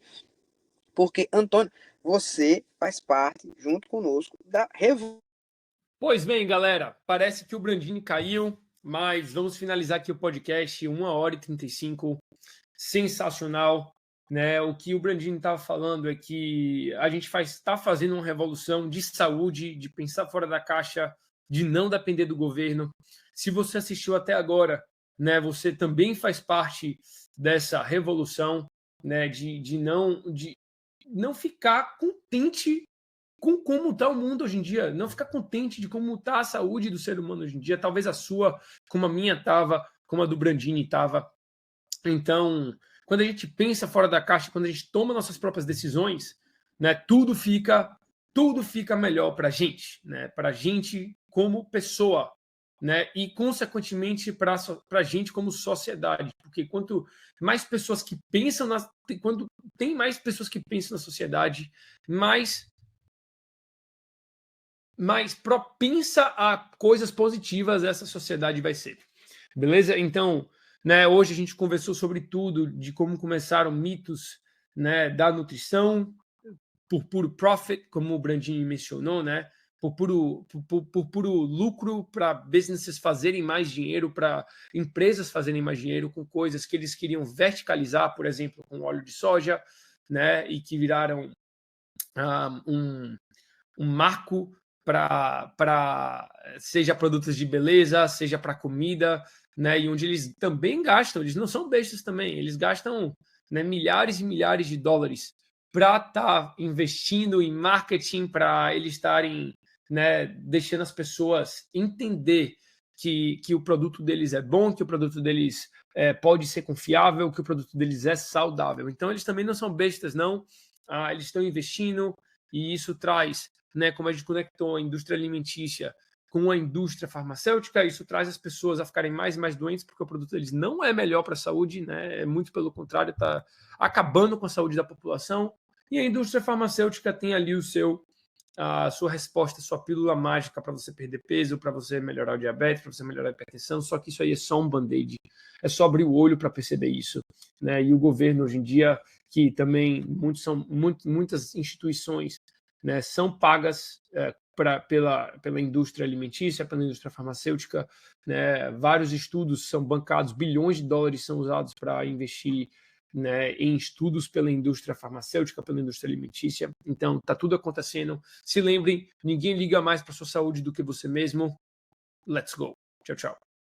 porque, Antônio, você faz parte, junto conosco, da revolução. Pois bem, galera, parece que o Brandini caiu, mas vamos finalizar aqui o podcast, 1h35, sensacional, né? O que o Brandini estava falando é que a gente está fazendo uma revolução de saúde, de pensar fora da caixa, de não depender do governo. Se você assistiu até agora, né, você também faz parte dessa revolução, né, de não ficar contente com como está o mundo hoje em dia, não ficar contente de como está a saúde do ser humano hoje em dia, talvez a sua, como a minha estava, como a do Brandini estava. Então, quando a gente pensa fora da caixa, quando a gente toma nossas próprias decisões, né, tudo fica melhor para a gente como pessoa, né, e consequentemente para a gente como sociedade, porque quanto mais pessoas que pensam quando tem mais pessoas que pensam na sociedade, mais propensa a coisas positivas essa sociedade vai ser. Beleza? Então, né, hoje a gente conversou sobre tudo, de como começaram mitos, né, da nutrição, por puro profit, como o Brandini mencionou, né, por puro lucro, para businesses fazerem mais dinheiro, para empresas fazerem mais dinheiro com coisas que eles queriam verticalizar, por exemplo, com óleo de soja, né, e que viraram um marco para seja produtos de beleza, seja para comida, né? E onde eles também gastam, eles não são bestas também, eles gastam, né, milhares e milhares de dólares para estar investindo em marketing, para eles estarem, né, deixando as pessoas entender que o produto deles é bom, que o produto deles pode ser confiável, que o produto deles é saudável. Então, eles também não são bestas, não. Eles estão investindo e isso traz, né, como a gente conectou a indústria alimentícia com a indústria farmacêutica, isso traz as pessoas a ficarem mais e mais doentes, porque o produto deles não é melhor para a saúde, né? É muito pelo contrário, está acabando com a saúde da população. E a indústria farmacêutica tem ali a sua resposta, a sua pílula mágica para você perder peso, para você melhorar o diabetes, para você melhorar a hipertensão, só que isso aí é só um band-aid. É só abrir o olho para perceber isso, né? E o governo hoje em dia, que também muitas instituições, né, são pagas pela indústria alimentícia, pela indústria farmacêutica, né? Vários estudos são bancados, bilhões de dólares são usados para investir, né, em estudos pela indústria farmacêutica, pela indústria alimentícia. Então, está tudo acontecendo. Se lembrem, ninguém liga mais para a sua saúde do que você mesmo. Let's go. Tchau, tchau.